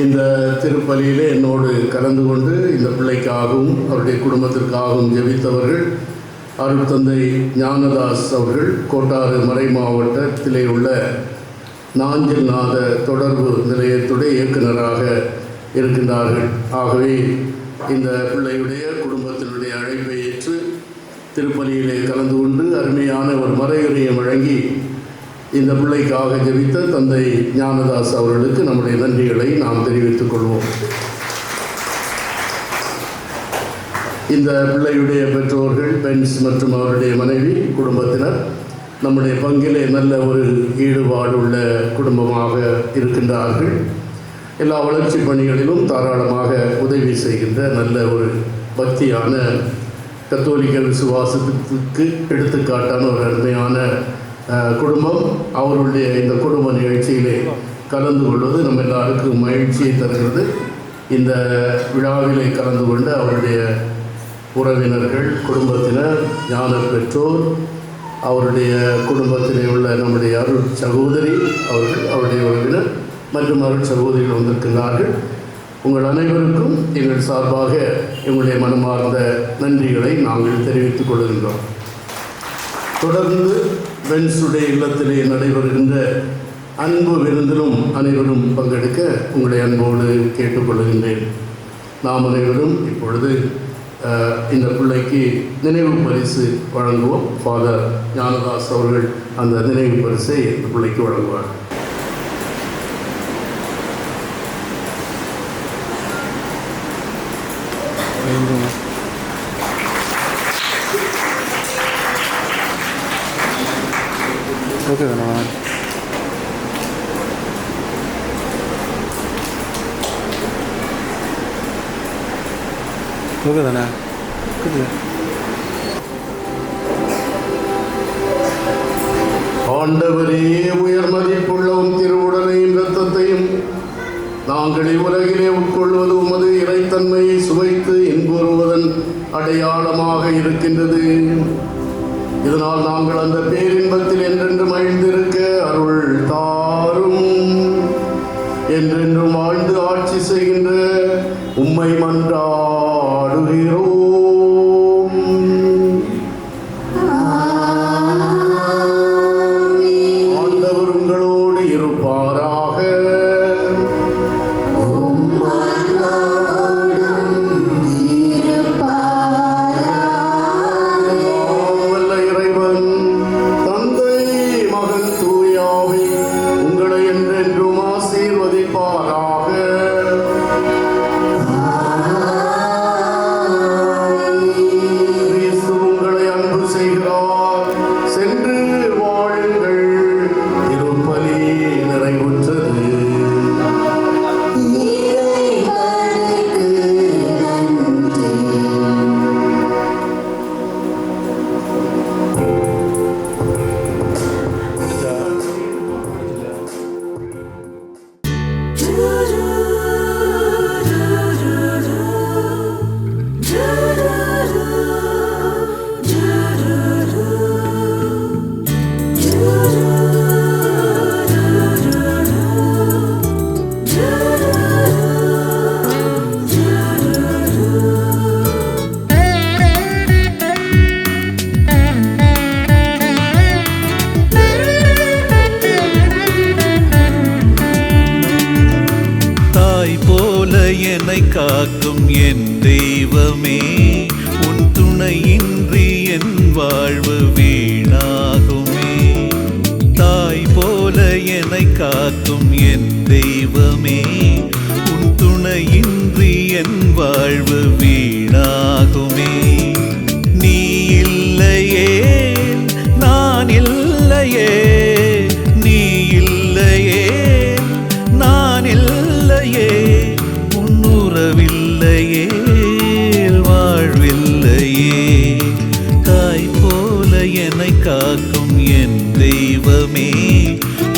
இந்த திருப்பலியிலே என்னோடு கலந்து கொண்டு இந்த பிள்ளைக்காகவும் அவருடைய குடும்பத்திற்காகவும் ஜெபித்தவர்கள் அருட்தந்தை ஞானதாஸ் அவர்கள் கோட்டாறு மறை மாவட்டத்திலே உள்ள நாஞ்சில்நாத தொடர்பு நிலையத்துடைய இயக்குநராக இருக்கின்றார்கள். ஆகவே இந்த பிள்ளையுடைய குடும்பத்தினுடைய அழைப்பை ஏற்று திருப்பலியிலே கலந்து கொண்டு அருமையான ஒரு மறையுரையை வழங்கி இந்த பிள்ளைக்காக ஜெபித்த தந்தை ஞானதாஸ் அவர்களுக்கு நம்முடைய நன்றிகளை நாம் தெரிவித்துக் கொள்வோம். இந்த பிள்ளையுடைய பெற்றோர்கள் பென்ஸ் மற்றும் அவருடைய மனைவி குடும்பத்தினர் நம்முடைய பங்கிலே நல்ல ஒரு ஈடுபாடு உள்ள குடும்பமாக இருக்கின்றார்கள். எல்லா வளர்ச்சி பணிகளிலும் தாராளமாக உதவி செய்கின்ற நல்ல ஒரு பக்தியான கத்தோலிக்க விசுவாசத்துக்கு எடுத்துக்காட்டான ஒரு அருமையான குடும்பம். அவருடைய இந்த குடும்ப நிகழ்ச்சியிலே கலந்து கொள்வது நம்ம எல்லாருக்கும் மகிழ்ச்சியை தருகிறது. இந்த விழாவிலே கலந்து கொண்ட அவருடைய உறவினர்கள், குடும்பத்தினர், ஞான பெற்றோர், அவருடைய குடும்பத்திலே உள்ள நம்முடைய அருள் சகோதரி அவர்கள், அவருடைய உறவினர் மற்றும் அருள் சகோதரிகள் வந்திருக்கிறார்கள். உங்கள் அனைவருக்கும் எங்கள் சார்பாக எங்களுடைய மனமார்ந்த நன்றிகளை நாங்கள் தெரிவித்துக் கொள்கின்றோம். தொடர்ந்து பென்ஸுடைய இல்லத்திலே நடைபெறுகின்ற அன்பு விருந்திலும் அனைவரும் பங்கெடுக்க உங்களுடைய அன்போடு கேட்டுக்கொள்கின்றேன். நாம் அனைவரும் இப்பொழுது இந்த பிள்ளைக்கு நினைவு பரிசு வழங்குவோம். ஃபாதர் ஞானதாஸ் அவர்கள் அந்த நினைவு பரிசை இந்த பிள்ளைக்கு வழங்குவார். ஓகே தானே? ஓகே தானே? ஆண்டவரே, உயர் மதிப்புள்ளவும் திருவுடலையும் இரத்தத்தையும் நாங்கள் இவ்வுலகிலே உட்கொள்வது உமது இறைத்தன்மையை சுவைத்து இன்புறுவதன் அடையாளமாக இருக்கின்றது. இதனால் நாங்கள் அந்த பேரின்பத்தில் என்றென்று மகிழ்ந்திருக்க அருள் தாரும். என்றென்றும் வாழ்ந்து ஆட்சி செய்கின்ற உம்மை மன்றாடுகிறோம். ஆண்டவர் உங்களோடு இருப்பாராக. காக்கும் என் தெய்வமே, உன் துணையின்றி என் வாழ்வு வீணாகுமே. தாய் போல என்னை காக்கும் என் தெய்வமே, உன் துணையின்றி என் வாழ்வு வீணாகுமே. நீ இல்லையே காக்கும் என் தெய்வமே,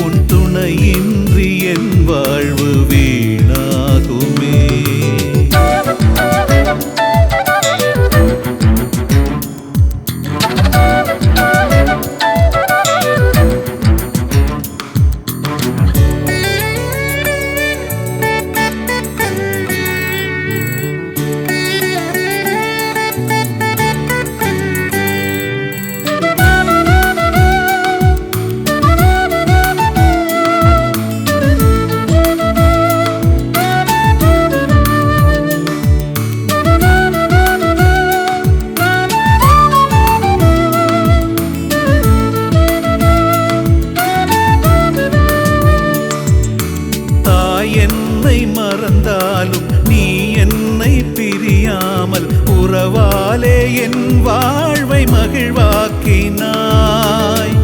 உன் துணையின்றி என் வாழ்வு வீணாகுமே. என்னை மறந்தாலும் நீ என்னை பிரியாமல் உறவாலே என் வாழ்வை மகிழ்வாக்கினாய்.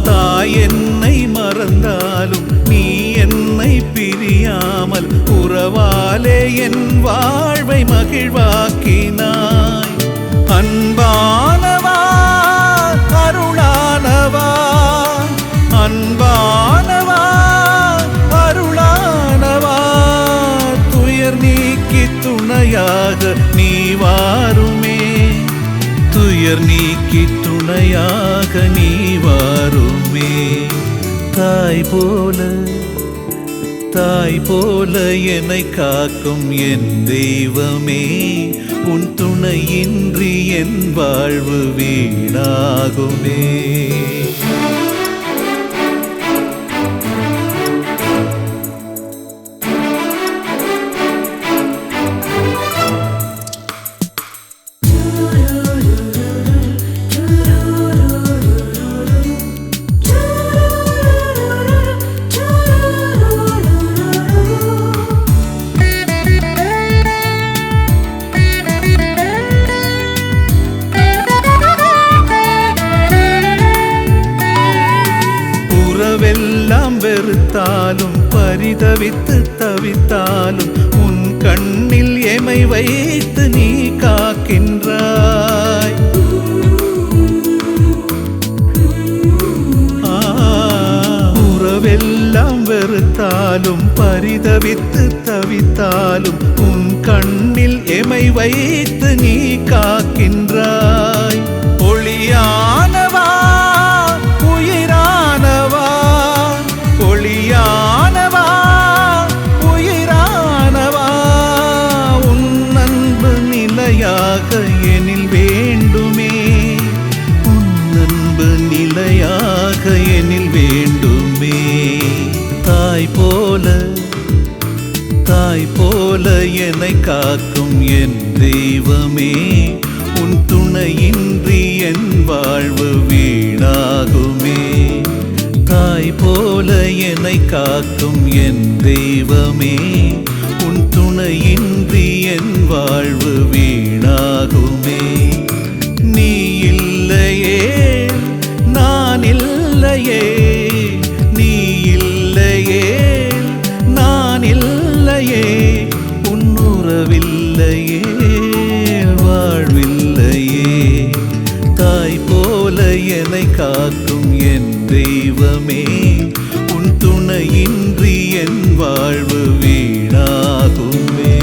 தாய் என்னை மறந்தாலும் நீ என்னை பிரியாமல் உறவாலே என் வாழ்வை மகிழ்வாக்கினாய். அன்பானவா அருளானவா, அன்பானவா அருளானவா, துயர் நீக்கி துணையாக நீ வாருமே, துயர் நீக்கி துணையாக நீ வாருமே. தாய் போல என்னை காக்கும் என் தெய்வமே, உன் துணையின்றி என் வாழ்வு வீணாகுமே. உறவெல்லாம் வெறுத்தாலும் பரிதவித்து தவித்தாலும் உன் கண்ணில் எமை வைத்து நீ காக்கின்றாய். உறவெல்லாம் வெறுத்தாலும் பரிதவித்து தவித்தாலும் உன் கண்ணில் எமை வைத்து நீ காக்கின்றாய். ஒளியானவா உயிரானவா, ஒளியானவா உயிரானவா, உன் அன்பு நிலையாக எனில் வேண்டுமே, உன் அன்பு நிலையாக எனில் வேண்டுமே. தாய் போல என்னை காக்கும் என் தெய்வமே, உன் துணையின்றி என் வாழ்வு வீணாகுமே. தாய் போல என்னை காக்கும் என் தெய்வமே, உன் துணையின்றி என் வாழ்வு வீணாகுமே. நீ இல்லையே நான் இல்லையே, நீ இல்லையே நான் இல்லையே, உன்னுறவில்லையே வாழ்வில்லையே. தாய் போல என்னை காக்கும் என் தெய்வமே, உன் துணையின்றி என் வாழ்வு வீணாகுமே.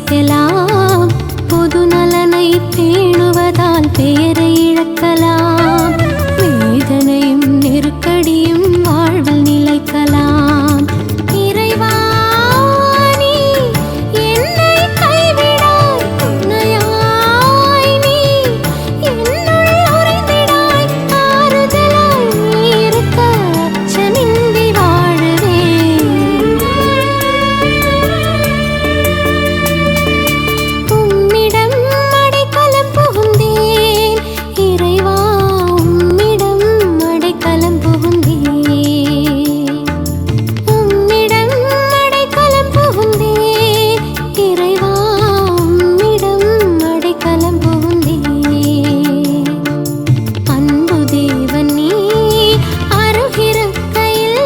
செய்யலாம். பொது நலனை பேணுவதால் பெயரை இழக்கலாம். வேதனையும் நெருக்கடியும் வாழ்வில் நிலைக்கலாம். இறைவா நீ என்னை கைவிடாய், துணையாய் நீ என்னுள் உறைந்திடாய். ஆறுதலாய் நீ இருக்க அச்சமின்றி வாழுவேன். உம்மிடம் அடைக்கலம் புகுந்தேன், இறைவா உம்மிடம் அடைக்கலம் புகுந்தேன். உம்மிடம் அடைக்கலம் புகுந்தேன், இறைவா உம்மிடம் அடைக்கலம் புகுந்தேன். அன்பு தேவன் நீ அருகிருக்கையில்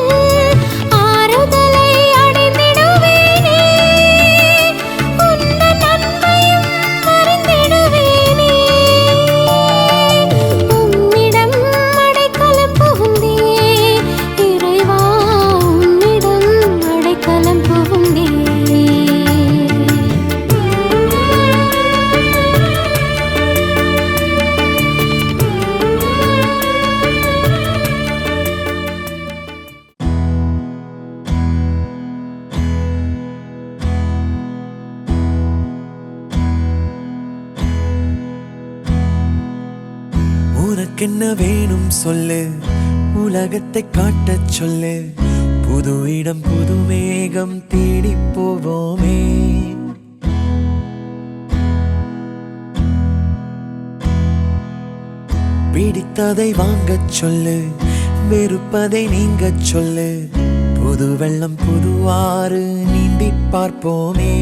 ஆறுதலை அடைந்திடுவேனே. உந்தன் அன்பையும் அறிந்திடுவேனே. உம்மிடம் அடைக்கலம் புகுந்தேன், இறைவா உம்மிடம் அடைக்கலம் புகுந்தேன். உனக்கென்ன வேணும் சொல்லு, உலகத்தை காட்டச் சொல்லு. புது இடம் புது மேகம் தேடி போவோமே. பிடித்ததை வாங்கச் சொல்லு, வெறுப்பதை நீங்கச் சொல்லு. புது வெள்ளம் புது ஆறு நீந்தி பார்ப்போமே.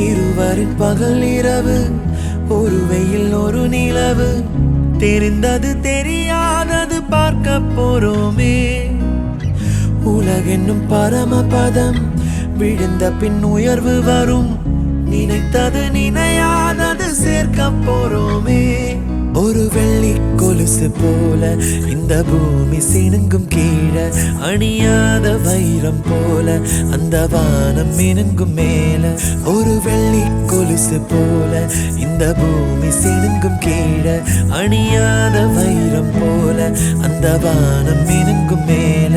இருவரின் பகல் இரவு, ஒரு வெயில் ஒரு நிலவு. தெரிந்தது தெரியாதது பார்க்க போறோமே. உலகென்னும் பரமபதம், விழுந்த பின் உயர்வு வரும். நினைத்தது நினையாதது சேர்க்க போறோமே. ஒரு வெள்ளி கொலுசு போல இந்த பூமி சினுங்கும் கீழே. அணியாத வைரம் போல அந்த வானம் மினுங்கும் மேல. ஒரு வெள்ளி கொலுசு போல இந்த பூமி சினுங்கும் கீழே. அணியாத வைரம் போல அந்த வானம் மினுங்கும் மேல.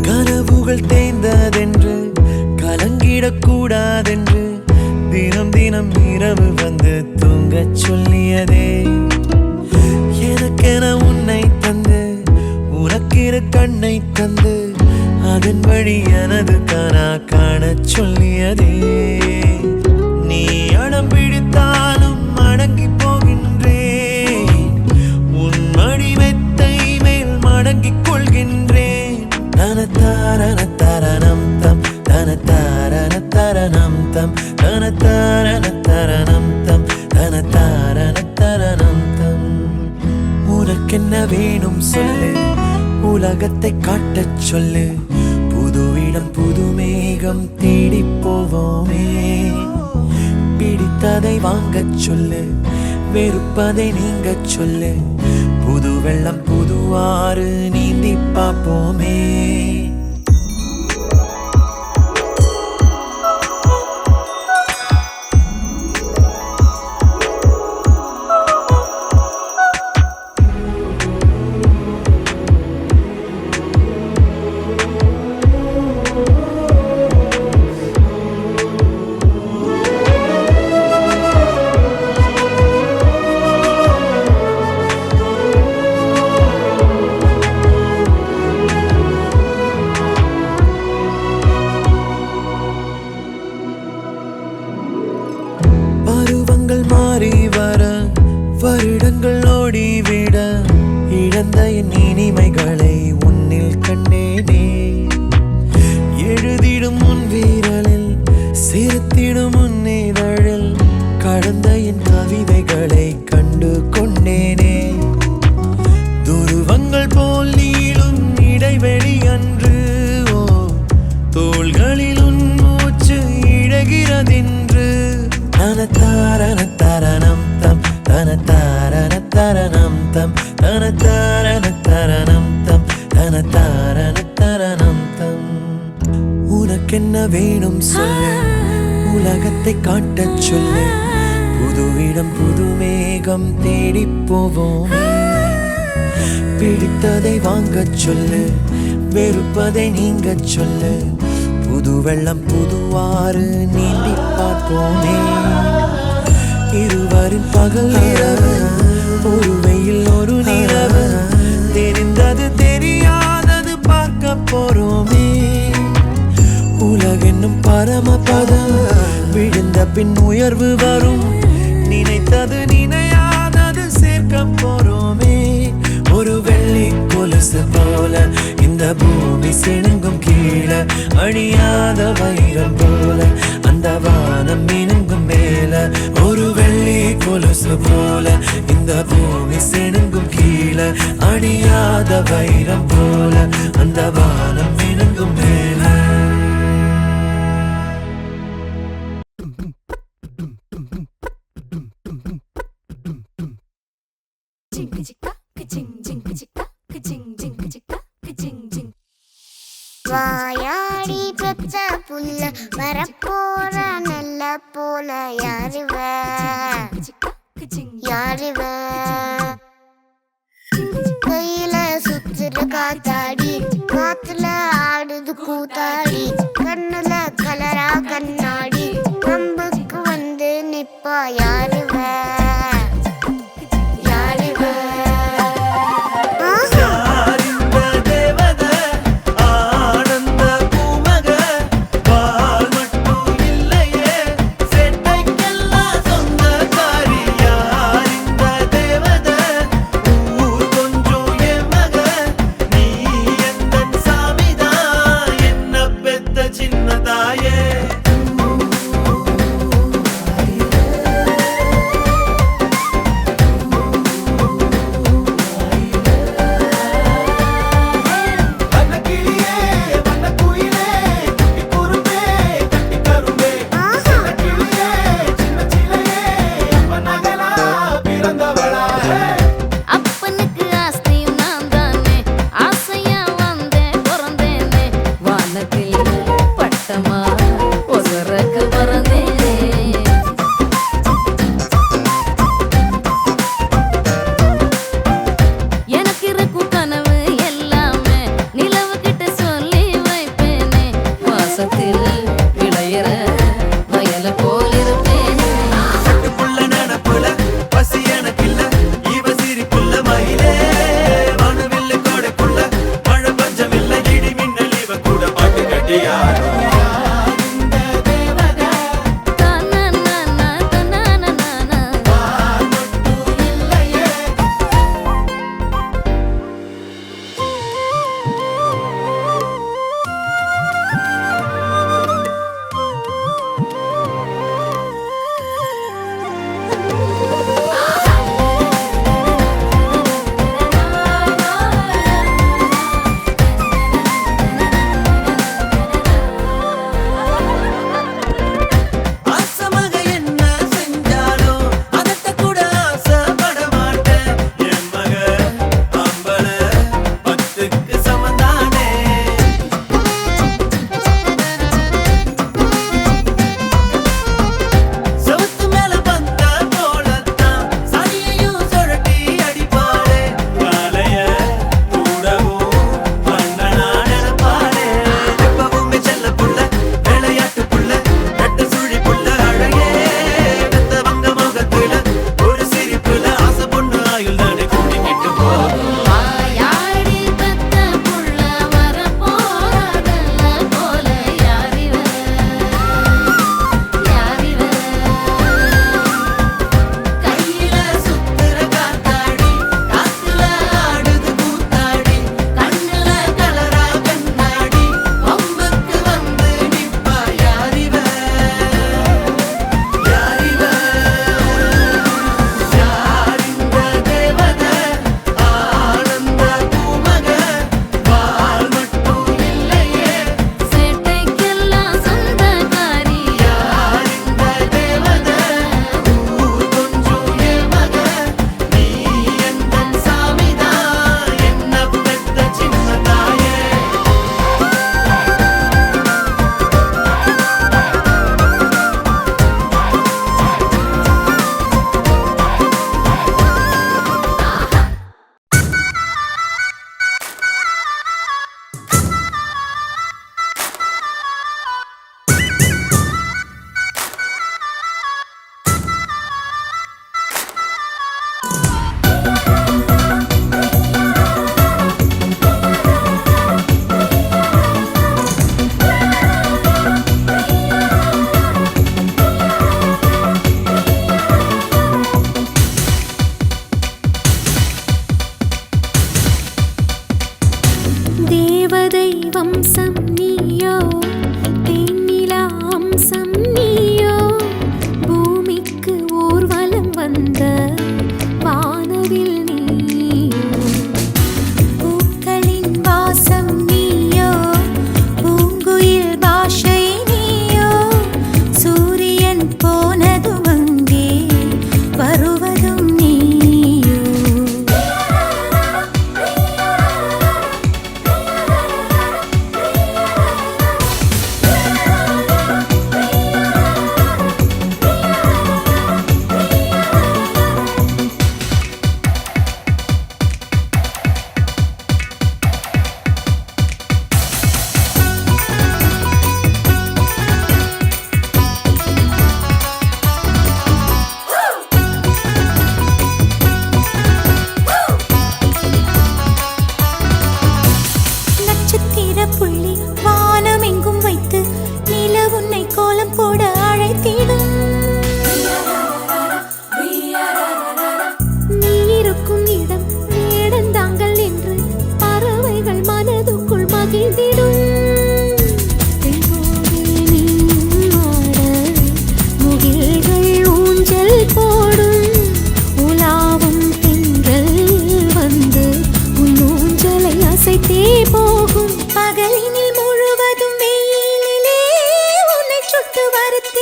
கனவுகள் தேய்ந்ததென்று கலங்கிடக்கூடாதென்று தினம் தினம் இரவு வந்து தூங்கச் சொல்லியதே. எனக்கென உன்னை தந்து உனக்கிரு கண்ணை தந்து அதன் வழி எனது கனா காணச் சொல்லியதே. நீ அடம் பிடித்தாலும் அடங்கி போகின்றேன். உன் மடி மெத்தை மேல் மடங்கிக் கொள்கின்றேன். தனத்தாரண தரணம் தம் தனத்தாரண தரணம் தம் தனத்தாரண தரணம் தம் தனத்தாரண தரணம் தம். உனக்கென்ன வேணும் சொல்லு, உலகத்தை காட்டச் சொல்லு. புது இடம் புது மேகம் தேடி போவோமே. பிடித்ததை வாங்கச் சொல்லு, வெறுப்பதை நீங்கச் சொல்லு. புது வெள்ளம் புது ஆறு நீந்தி பார்ப்போமே. வருடங்கள் ஓடிவிட இழந்த என் இனிமைகளை உன்னில் கண்டேனே. எழுதிடும் உன் வீரலில் சிரித்திடும் உன் இதழில் கடந்த என் கவிதைகளை கண்டு கொண்டேனே. ஆனதின்று தனத்தாரண தரணம் தம் தனத்தாரண தரணம் தம் தனத்தாரண தரணம் தம் தனத்தாரண தரணம் தம். உனக்கென்ன வேணும் சொல்லு, உலகத்தை காட்டச் சொல்லு, புது இடம் புது மேகம் தேடி போவோம். பிடித்ததை வாங்கச் சொல்லு, வெறுப்பதை நீங்கச் சொல்லு, புது வெள்ளம் புதுவாறு நீந்தி பார்ப்போமே. இருவரின் பகல் இரவு, ஒரு வெயில் ஒரு நிலவு, தெரிந்தது தெரியாதது பார்க்க போறோமே. உலகென்னும் பரமபதம், விழுந்த பின் உயர்வு வரும், நினைத்தது நினையாதது சேர்க்க போறோமே. ஒரு வெள்ளி கொலுசு போல இந்த பூமி சிணுங்கும் கீழே, அழியாத வைரம் போல அந்த வானம் மினுங்கும் மேல. ஒரு வெள்ளி கொலுசு போல இந்த பூமி சிணுங்கும் கீழே, அழியாத வைரம் போல அந்த வானம் மினுங்கும் மேல. வாயாடி பெற்ற புல்ல வரப்போற நல்ல போல யாருவ யாருவ. கையில சுத்துற காத்தாடி, காத்துல ஆடுது கூத்தாடி, கண்ணுல கலரா கண்ணாடி, நம்புக்கு வந்து நிப்பா யாருவ யாருவ. சின்னதாயே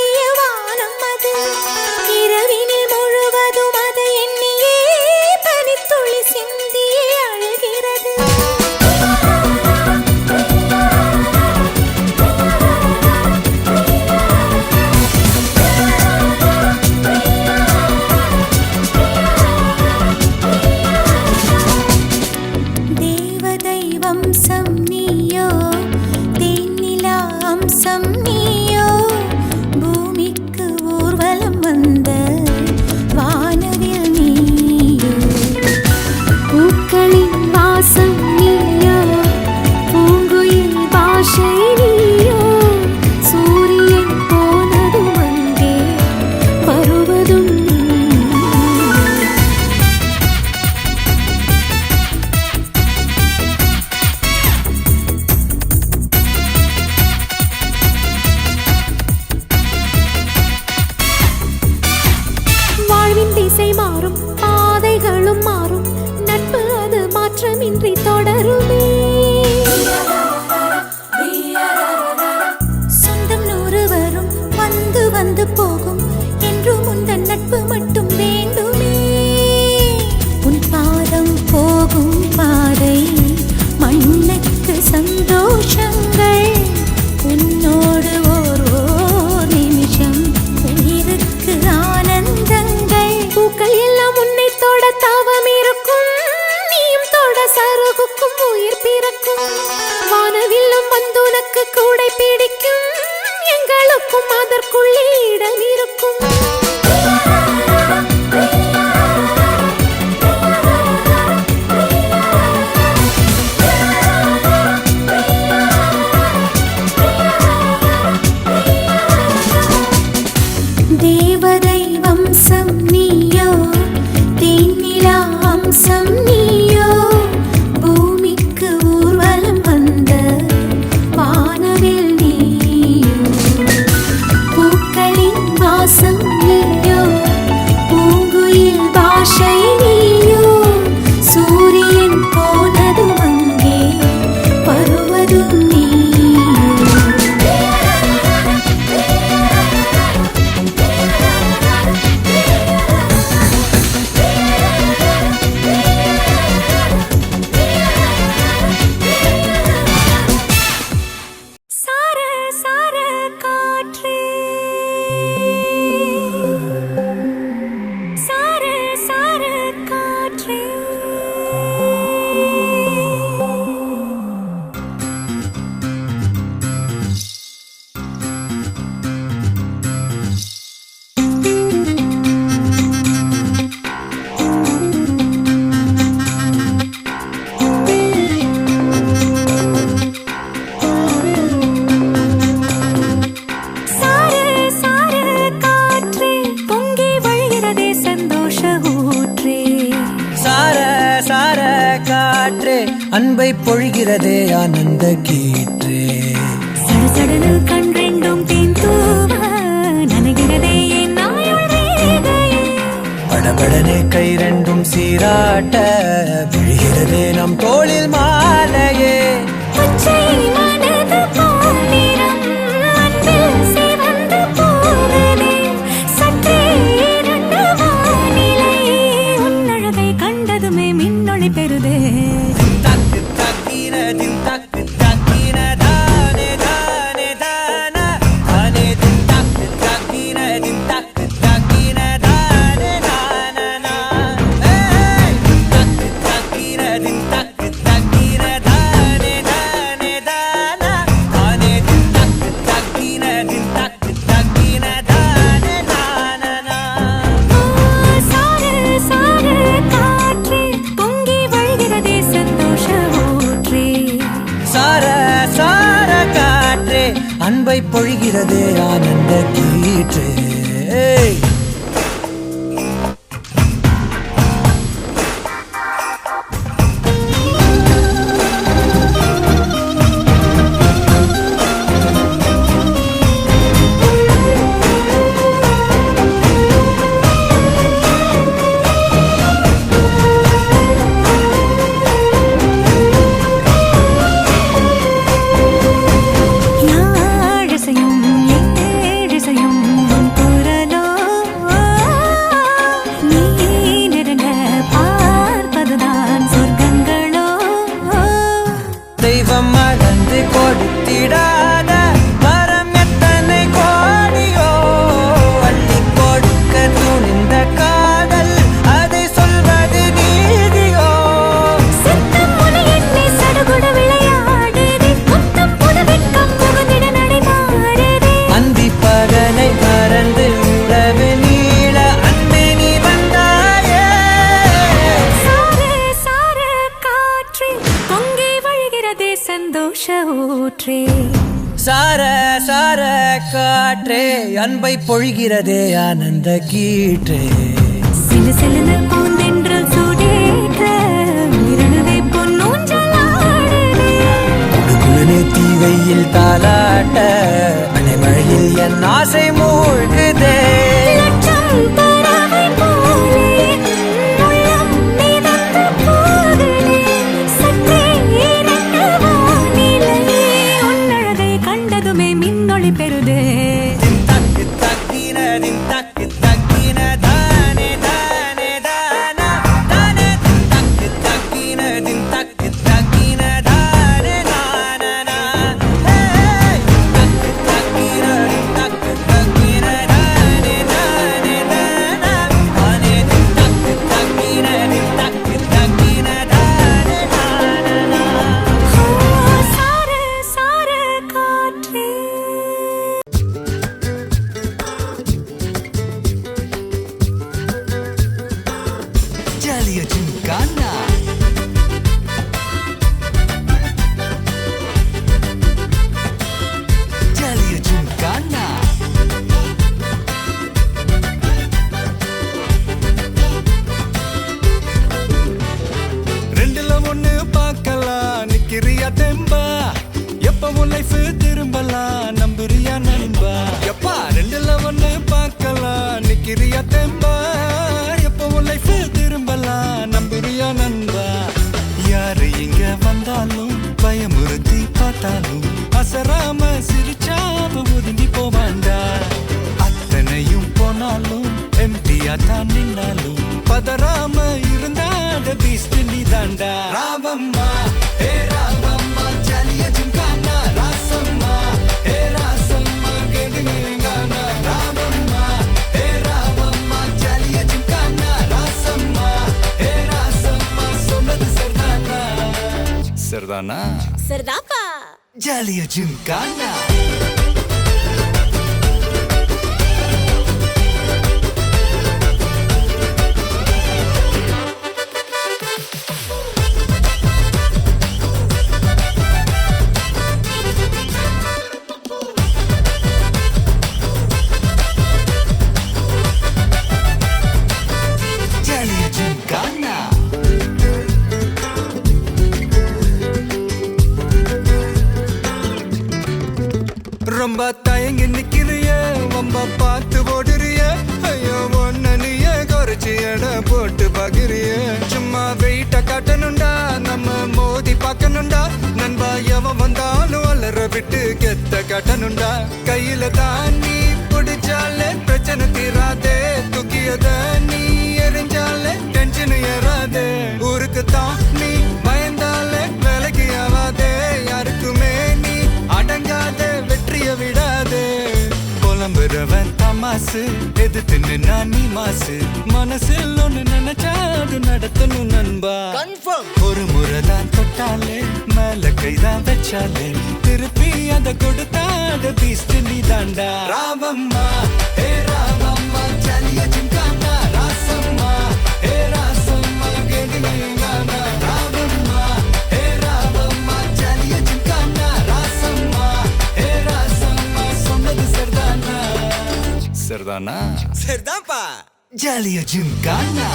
பாடிய வானம் அது. இரவினில் முழுவதும் அதை எண்ணியே பனித்துளி சிந்தியே அழுகிறது. தேவதை வம்சம் நீயோ, தேனிலா அம்சம் நீயோ, பூமிக்கு ஊர்வலம் வந்த வானவில் நீயோ. பூக்களின் வாசம் நீயோ, பூங்குயில் பாஷை நீயோ, சூரியன் போனதும் அங்கே வருவதும் வாழ்வின் திசை மாறும், பாதைகளும் மாறும், நட்பு அது மாற்றமின்றி தொடருமே. சொந்தம் 100 வரும், வந்து வந்து போகும், என்றும் உந்தன் நட்பு மட்டும் வேண்டுமே. உன் பாதம் போகும் பாதை மண்ணுக்கு சந்தோஷங்கள், உன்னோடு ஓர் நிமிஷம் உயிருக்கு ஆனந்தங்கள். பூக்கள் எல்லாம் உன்னை தொட தாவம் இருக்கும், நீயும் தொட சருகுக்கும் உயிர் பிறக்கும். வானவில்லும் வந்து உனக்கு கூடை பிடிக்கும், எங்களுக்கும் அதற்குள்ளே இடம் இருக்கும். தேவதை வம்சம் நீயோ, தேனிலா அம்சம் நீயோ, பூமிக்கு ஊர்வலம் வந்த வானவில் நீயோ. பூக்களின் வாசம் நீயோ, பூங்குயில் பாஷை நீயோ, சூரியன் போனதும் அங்கே வருவதும் நீயோ. சார சார காற்றே, சார சார காற்றே. சார சார காற்றே, பொங்கி வழிகிறதே சந்தோஷ ஊற்றே. சார சார காற்றே, அன்பை பொழிகிறதே ஆனந்த கீற்றே. சடசடனு கண் ரெண்டும் தேன் தூவ, நனைகிறதே என் நாயுள் ரேகையே. படபடனே கை ரெண்டும் சீராட்ட, விழுகிறதே நம் தோளில் மாலையே. பச்சை மனது பொன்னிறம், அன்பில் சிவந்து போகுதே. சற்றே இருண்ட வானிலை, உன் அழகை கண்டதுமே மின்னொளி பெறுதே. தக்கு தக்கின தின் தக்கு தக்கின தானே தானே தான, தானே தின் தக்கு தக்கின தின் தக்கு தக்கின தானே தானனா. ஏய் தக்கு தக்கின தின் தக்கு தக்கின தானே தான. அன்பை பொழிகிறதே ஆனந்த கீற்றே. சிலு சிலுன்னு பூந்தென்றல் சூடேற்ற மிருணுவே பொன்னூஞ்சலாடுதே. குடுகுடுனே தீவையில் தாலாட்ட அலைமழையில் என் ஆசை மூழ்குதே. லட்சம் பறவை போலே உள்ளம் மிதந்து போகுதே. சற்றே இரண்டு வானிலையே உன்னழகை கண்டதுமே மின்னொளி பெறுதே. தக்கு தக்கின தின் தக்கு தக்கின தானே தானே தானா தானே தக்கு தக்கின தின் தக்கு தக்கின தானே தானா தக்கு தக்கின தின் தக்கு தக்கின தானே தானே தானா தானே தக்கு தக்கின தின் தக்கு தக்கின தானே தானா. சார சார காற்றே ஜாலியா ஜிம்கானா ஜாலியா ஜிம்கானா. ரெண்டுல ஒண்ணு பார்க்கலாம் நிக்கிறியா தெம்பா எப்பவும் லைஃப் திரும்பலாம் நம்புறியா நண்பா. எப்பா ரெண்டுல ஒண்ணு பார்க்கலாம் நிக்கிறியா தெம்பா எப்பவும் லைஃப் திரும்பலாம் நம்புறியா நண்பா. யாரு இங்க வந்தாலும் பயமுறுத்தி பார்த்தாலும் அசராம சிரிச்சாம ஒதுங்கி போவாண்டா. அத்தனையும் போனாலும் எம்டியா தான் நின்னாலும் பதறாம இருந்தாட பீஸ்ட் நீ தாண்டா. ராவம்மா ஏ ராவம்மா ஜாலியா ஜிம்கானா ராசம்மா ஏ ராசம்மா கேடுங்கானா. ராவம்மா ஏ ராவம்மா ஜாலியா ஜிம்கானா ராசம்மா ஏ ராசம்மா சொன்னது சரிதானா சரிதானா சரிதாப்பா. ஜாலியா ஜிம்கானா. ஜாலியா ஜிம்கானா. ரொம்ப தயங்கி நிக்கிறிய ரொம்ப பார்த்து ஓடுறிய ஐயோ ஒன்ன நீய குறைச்சி எடை போட்டு பாக்குறிய. சும்மா வெயிட்ட காட்டணுண்டா நம்ம மோதி பார்க்கணுண்டா நண்பா. எவன் வந்தாலும் அலற விட்டு கெத்த காட்டணுண்டா. கையில தான் நீ பிடிச்சாலே பிரச்சனை தீராதே. தூக்கியத நீ எரிஞ்சாலே டென்ஷன் ஏறாதே. ஊருக்கு தான் நீ பயந்தாலே வேலைக்கு ஆவாதே. யாருக்குமே நீ அடங்காத வெற்றிய விடாதே. புலம்புறவன் தமாசு எதிர்த்து நின்னா நீ மாசு. மனசில் ஒண்ணு நினைச்சா அது நடத்தணும் நண்பா. ஒரு முறைதான் தொட்டாலே மேல கைதான் வச்சாலே திருப்பி அதை கொடுத்தாத பீஸ்ட் நீ தாண்டா. ராவம்மா ஏ ராவம்மா ஜாலியா ஜிம்கானா ராசம்மா ஏ ராசம்மா கேடுங்கானா. ராவம்மா ஏ ராவம்மா ஜாலியா ஜிம்கானா ராசம்மா ஏ ராசம்மா சொன்னது சரிதானா சரிதானா சரிதான்ப்பா. ஜாலியா ஜிம்கானா.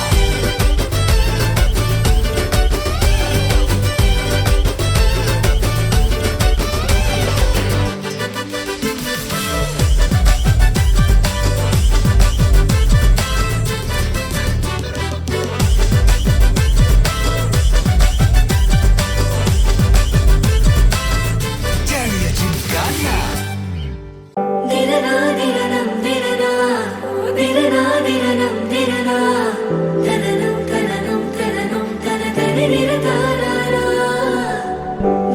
ஜாலியா ஜிம்கானா. திரனா திரனம் திரனா திரனா திரனம் திரனா தனனம் தனனம் தனனம் தன தனிர தாராரா.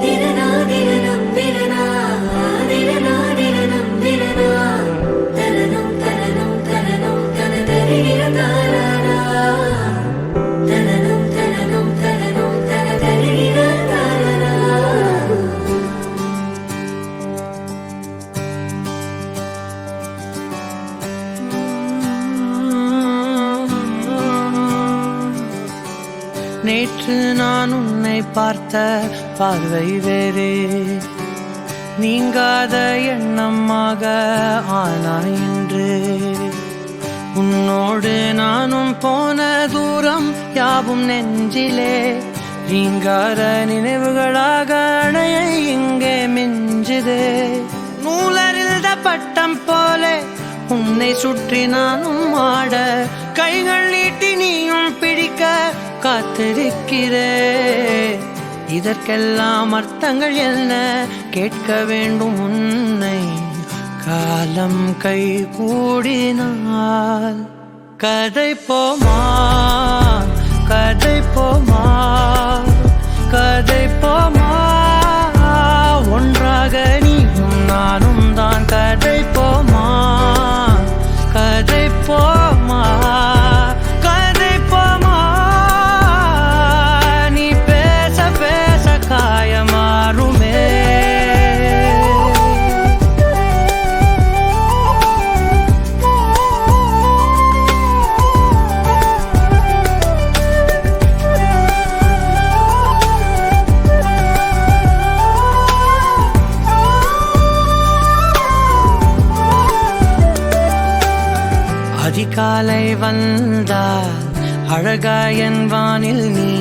திரனா திரனம் திரனா திரனா திரனம் திரனா தனனம் தனனம் தனனம் தன தனிர தாராரா. தனனம் தனனம் தனனம் தன தனிர தாராரா. நேற்று நான் உன்னை பார்த்த பார்வை வேறே நீங்காத எண்ணமாக ஆனாய் இன்று. உன்னோடு நானும் போன தூரம் யாவும் நெஞ்சிலே நீங்காத நினைவுகளாக அணைய இங்கே மிஞ்சுதே. நூலறிந்த பட்டம் போல உன்னை சுற்றி நானும் ஆட, கைகள் நீட்டி நீயும் பிடிக்க காத்திருக்கிறே. இதற்கெல்லாம் அர்த்தங்கள் என்ன கேட்க வேண்டும் உன்னை. காலம் கை கூடினால் கதை போமா, கதை போமா, கதை போமா. ஒன்றாக நீயும் நானும் தான் கதை போமா, கதை போமா, கதை போமா. நீ பேச பேச காயமாறுமே. அதிகாலை வந்தால் அழகாயன் வானில் நீ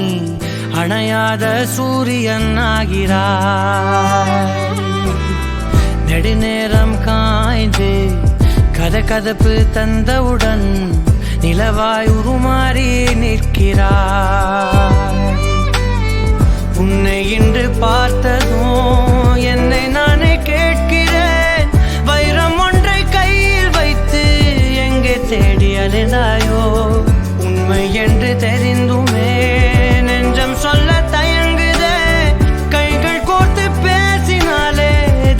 அணையாத சூரியன் ஆகிறாய். நெடுநேரம் காய்ந்து கதகதப்பு தந்தவுடன் நிலவாய் உருமாறி நிற்கிறாய். உன்னை இன்று பார்த்ததும் என்னை நானே கேட்கிறேன். வைரம் ஒன்றை கையில் வைத்து எங்கே தேடி அலைந்தாயோ. உண்மை என்று தெரிந்துமே நெஞ்சம் சொல்ல தயங்குதே. கைகள் கோர்த்து பேசினாலே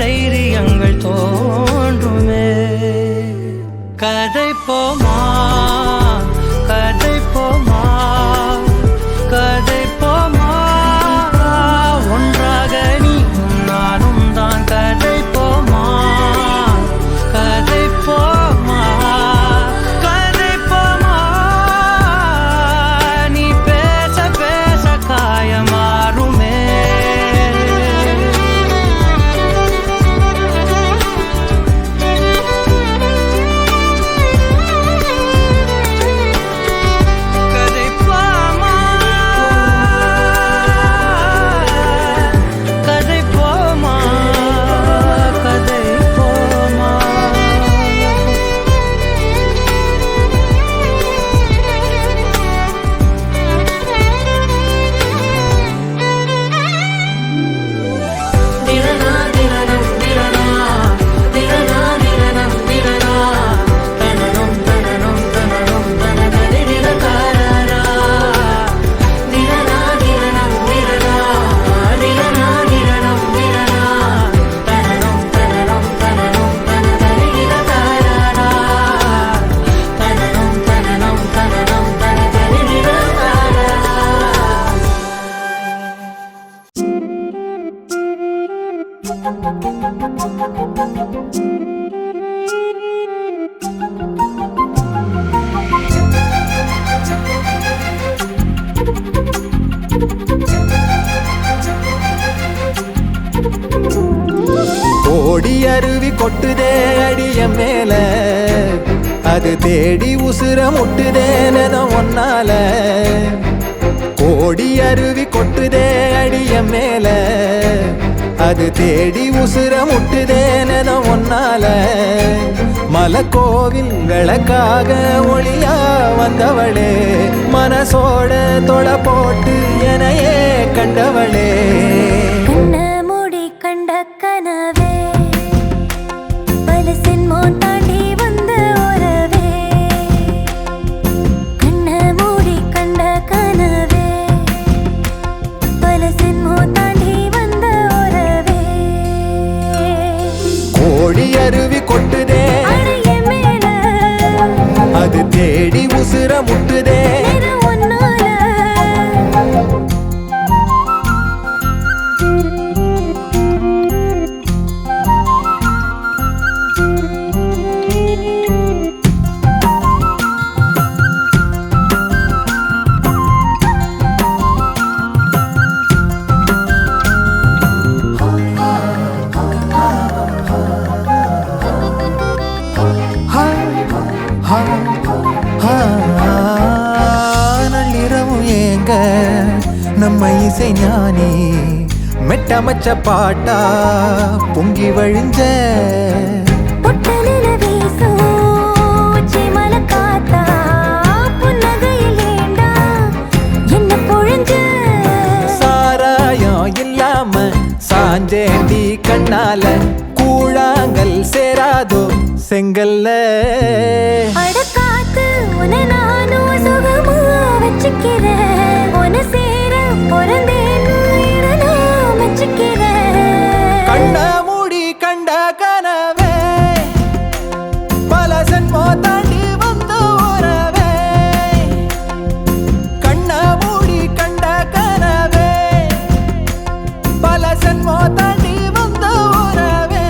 தைரியங்கள் தோன்றுமே. கதை போமா, கதை போமா, கதை போமா. ஒன்றாக நீயும் நானும் தான் கதை போமா, கதை போமா, கதை போமா. நீ பேச பேச காயமாறுமே. கதை போமா, கதை போமா, கதை போமா. திரனா திரனம் திரனா, திரனா திரனம் திரனா, தனனம் தனனம் தனனம் தனதரி நிரகாரா. திரனா திரனம் திரனா, திரனா திரனம் திரனா, தனனம் தனனம் தனனம் தனதரி நிரகாரா. தனனம் தனனம் தனனம் தனதரி நிரகாரா. ஓடி அருவி கொட்டுதே அடிய மேல, அது தேடி உசுர முட்டுதே நெதம் ஒன்னால. ஓடி அருவி கொட்டுதே அடிய மேல, அது தேடி உசுர முட்டுதே நெதம் ஒன்னால. மலக்கோவில் விளக்காக ஒளியா வந்தவளே, மனசோட தொலை போட்டு எனையே கண்டவளே. கண்ண மூடி கண்ட கனவே, பல சென்மோன் தாண்டி வந்த உறவே. கண்ண மூடி கண்ட கனவே, பல சென்மோன் தாண்டி வந்த உறவே. கோடி அருவி கொட்டுதே அடைய மேல, அது தேடி உசுர முட்டுதே நிறம் ஒன்னால. நள்ளிரவும் ஏங்க நம்ம இசை ஞானி மெட்டமச்ச பாட்டா பொங்கி வழிஞ்ச சாராயம் இல்லாம சாஞ்சேண்டி கண்ணால கூழாங்கல் சேராதோ செங்கல்ல அடக்காத்து உன நானும் சுகமா வச்சுக்கிறேன் உன சேர பிறந்தேன்னு நான் வச்சுக்கிறேன் கண்ண மூடி கண்ட கனவே பல ஜென்மோ தாண்டி வந்த உறவே கண்ண மூடி கண்ட கனவே பல ஜென்மோ தாண்டி வந்த உறவே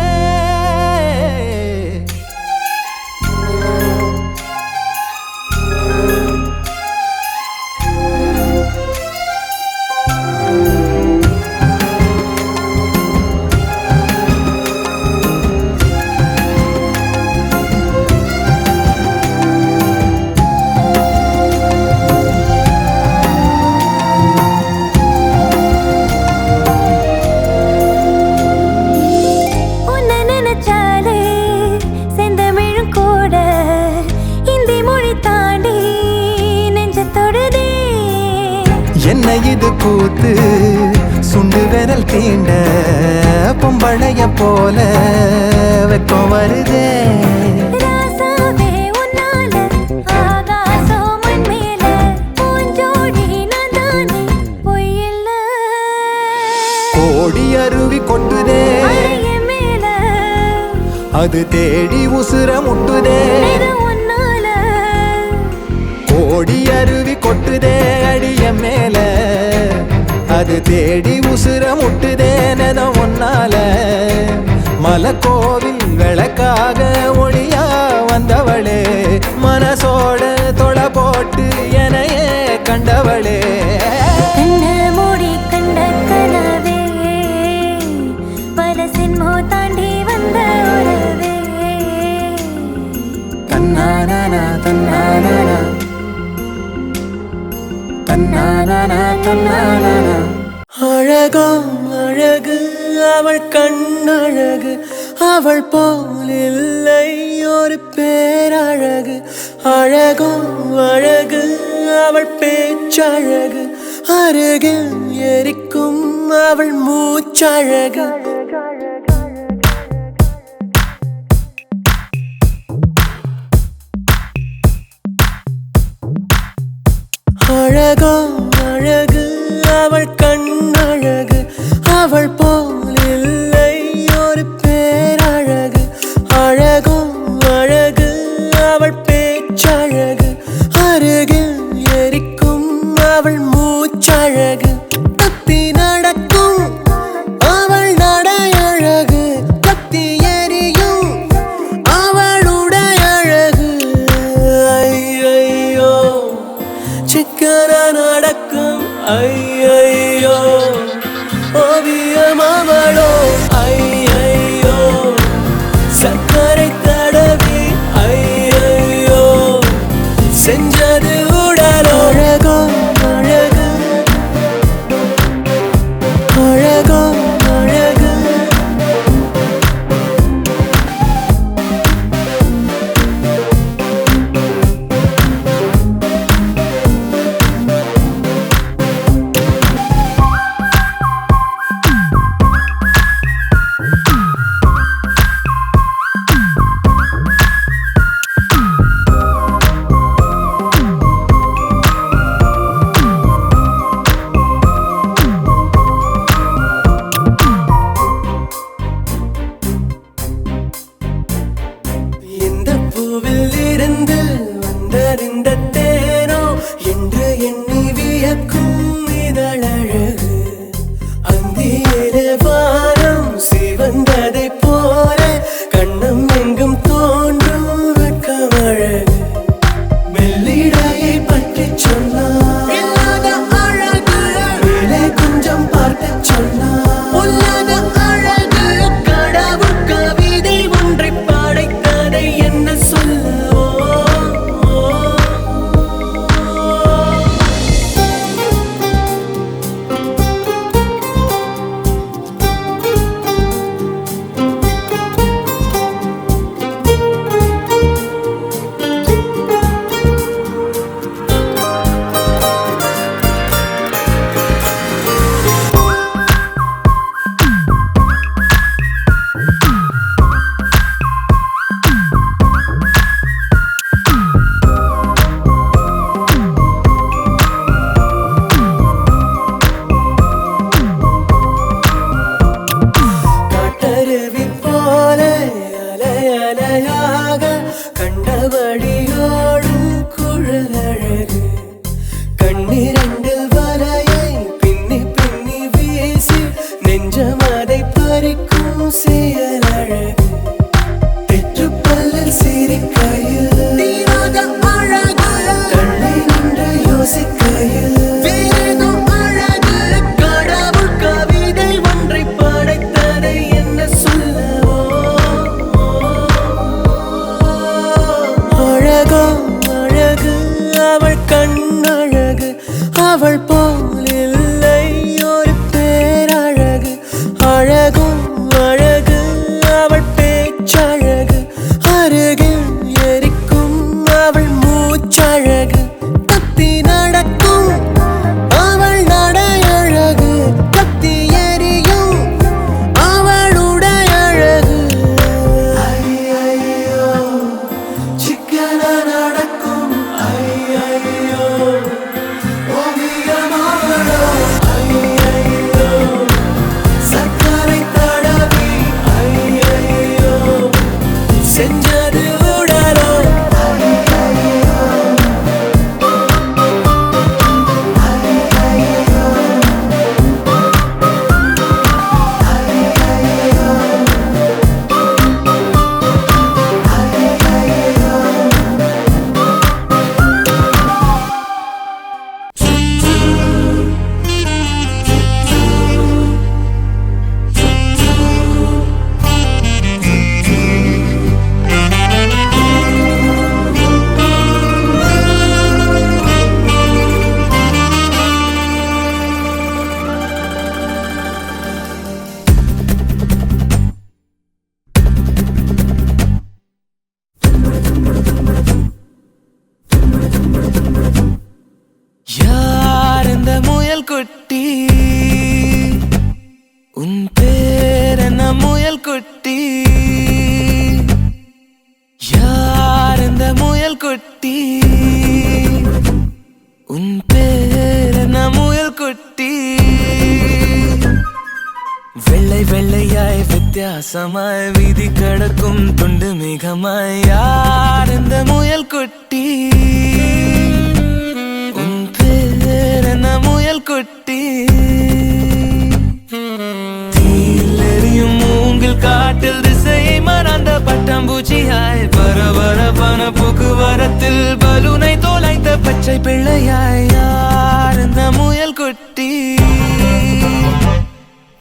என்ன இது கூத்து சுண்டு விரல் தீண்ட பொம்பளைய போல வெக்கம் வருதே கோடி அருவி கொட்டுதே அது தேடி உசுர முட்டுதே கோடி அருவி கொட்டுதே அடிய மேல அது தேடி உசுர முட்டுதே நெதம் ஒன்னால மலக்கோவில் விளக்காக ஒளியா வந்தவளே மனசோட தொலை போட்டு எனையே கண்டவளே மூடி கண்ட கனவே பல சின்மோ தாண்டி வந்த உறவே தன்னானா தன்னானா தன்னானா தன்னானா அழகோ அழகு அவள் கண்ணழகு அவள் போல் இல்லை ஒரு பேரழகு அழகோ அழகு அவள் பேச்சழகு அருகில் எரிக்கும் அவள் மூச்சழகு அழகோ அழகு அவள் கண்ணழகு அவள் போல் இல்லை ஒரு பேரழகு அழகோ அழகு அவள் பேச்சழகு அருகில் எரிக்கும் அவள் மூச்சழகு தப்பி நடக்கும் அவள் நடையழகு கத்தி எரியும் அவளுடைய அழகு ஐயோ சிக்கன நடக்கும் ஐயோ ஓவியம் அவளோ ஐயோ சக்கரை தடவி ஐயோ செஞ்சது உடலோ அழகோ அழகு அழகோ அழகு அவள் போலில்லை ஒரு பேரழகு அழகும் அழகு அவள் பேச்சழகு அருகில் எரிக்கும் அவள் மூச்சழகு கத்தி நடக்கும் அவள் நடையழகு கத்தி எரியும் அவளுடைய அழகு ஐயோ சிக்கன நடக்கும் ஐயோ ஓவியமாவளோ ஐயோ சர்க்கரை தடவி ஐயோ செஞ்சது உடலோ யார் இந்த முயல் குட்டி உன் பேர் என்ன முயல் குட்டி யார் இந்த முயல் குட்டி உன் பேர் என்ன முயல் குட்டி வெள்ளை வெள்ளையாய் வித்தியாசமாய் வீதி கடக்கும் துண்டு மிகமாய் யார் இந்த முயல் குட்டி உன் பேர் என்ன முயல் குட்டி தீயிலெரியும் மூங்கில் காட்டில் திசையை மறந்த பட்டாம்பூச்சியாய் பரபரப்பான போக்குவரத்தில் பலூனை தோலைத்த பச்சை பிள்ளையாய் யார் இந்த முயல் குட்டி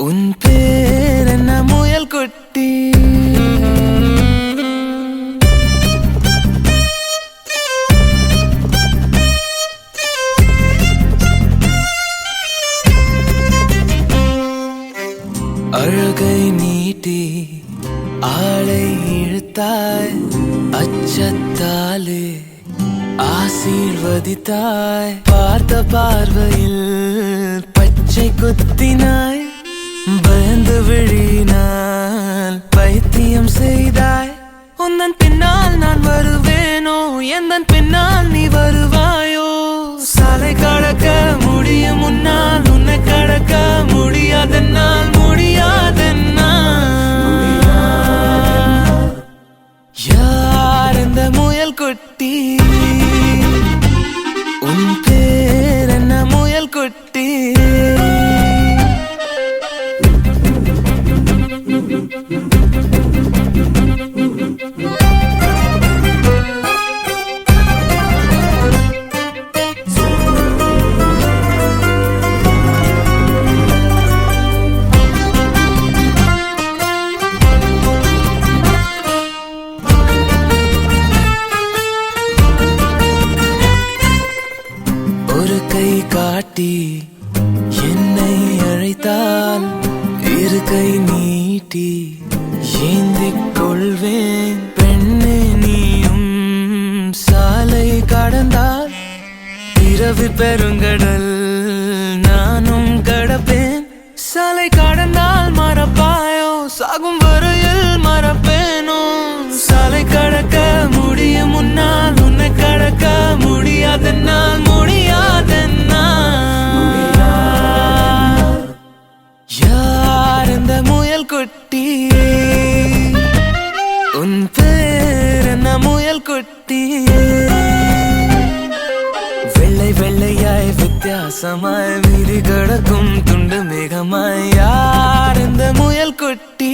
உன் பேர் என்ன முயல் குட்டி அழகை நீட்டி ஆளை இழுத்தாய் அச்சத்தாலே ஆசீர்வதித்தாய் பார்த்த பார்வையில் பச்சை குத்தினாய் பயந்து விழினால் பைத்தியம் செய்தாய் உந்தன் பின்னால் நான் வருவேனோ எந்தன் பின்னால் நீ வருவாயோ சாலை கடக்க முடியும் முன்னால் உன்னை கடக்க முடியாதென்னால் யார் இந்த முயல் குட்டி உன் பேர் என்ன முயல் குட்டி ஒரு கை காட்டி என்னை அழைத்தால் இரு கை நீட்டி ஏந்திக் கொள்வேன் பெண்ணே நீயும் சாலை கடந்தால் இரவு பெருங்கடல் நானும் கடப்பேன் சாலை கடந்தால் மறப்பாயோ சாகும் வரையில் மறப்பேனோ சாலை கடக்க முடியும் முன்னால் உன்னை கடக்க முடியாதென்னால் யார் இந்த முயல் குட்டி உன் பேர் என்ன முயல் குட்டி வெள்ளை வெள்ளையாய் வித்தியாசமாய் வீதி கடக்கும் துண்டு மேகமாய் யார் இந்த முயல் குட்டி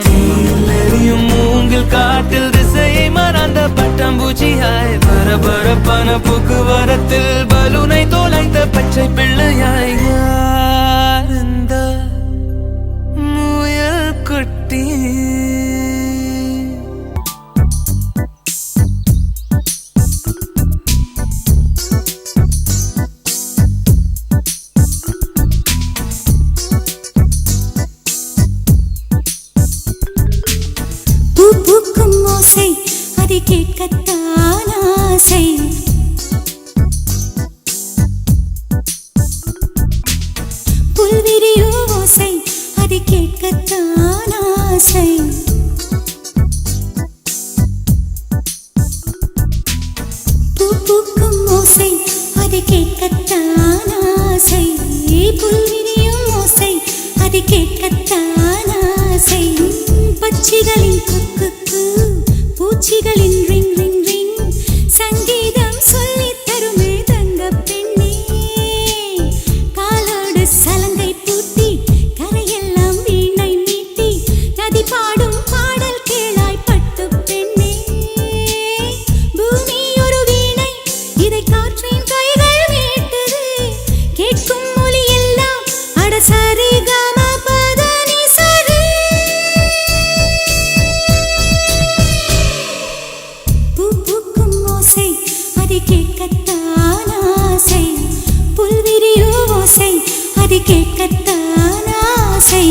தீயிலெரியும் மூங்கில் காட்டில் திசையை மறந்த பட்டாம்பூச்சியாய் பரபரப்பான போக்குவரத்தில் பலூனை தோலைத்த பச்சை பிள்ளையாய் யார் இந்த முயல் குட்டி அது கேட்கத்தான் ஆசை. புல்விரியும் ஓசை அது கேட்கத்தான் ஆசை. பூ பூக்கும் ஓசை அது கேட்கத்தான் ஆசை. புல்விரியும் ஓசை அது கேட்கத்தான் ஆசை. பட்சிகளின் குக்கு பூச்சிகளின் ரிங் ரிங் ரிங் சங்கீதம் சொல்லித் தருமே தங்க பெண்ணே. காலோடு சலங்கை பூட்டி கரையெல்லாம் வீணை மீட்டி நதி பாடும் பாடல் கேளாய் பட்டு பெண்ணே. பூமி ஒரு வீணை இதை காற்றின் கைகள் மீட்டது. கேட்கும் மொழி எல்லாம் அட சரி கம பதனி சரி. பூ பூக்கும் ஓசை அது கேட்கத்தான் ஆசை. புல்விரியோ ஓசை அது கேட்கத்தான் ஆசை.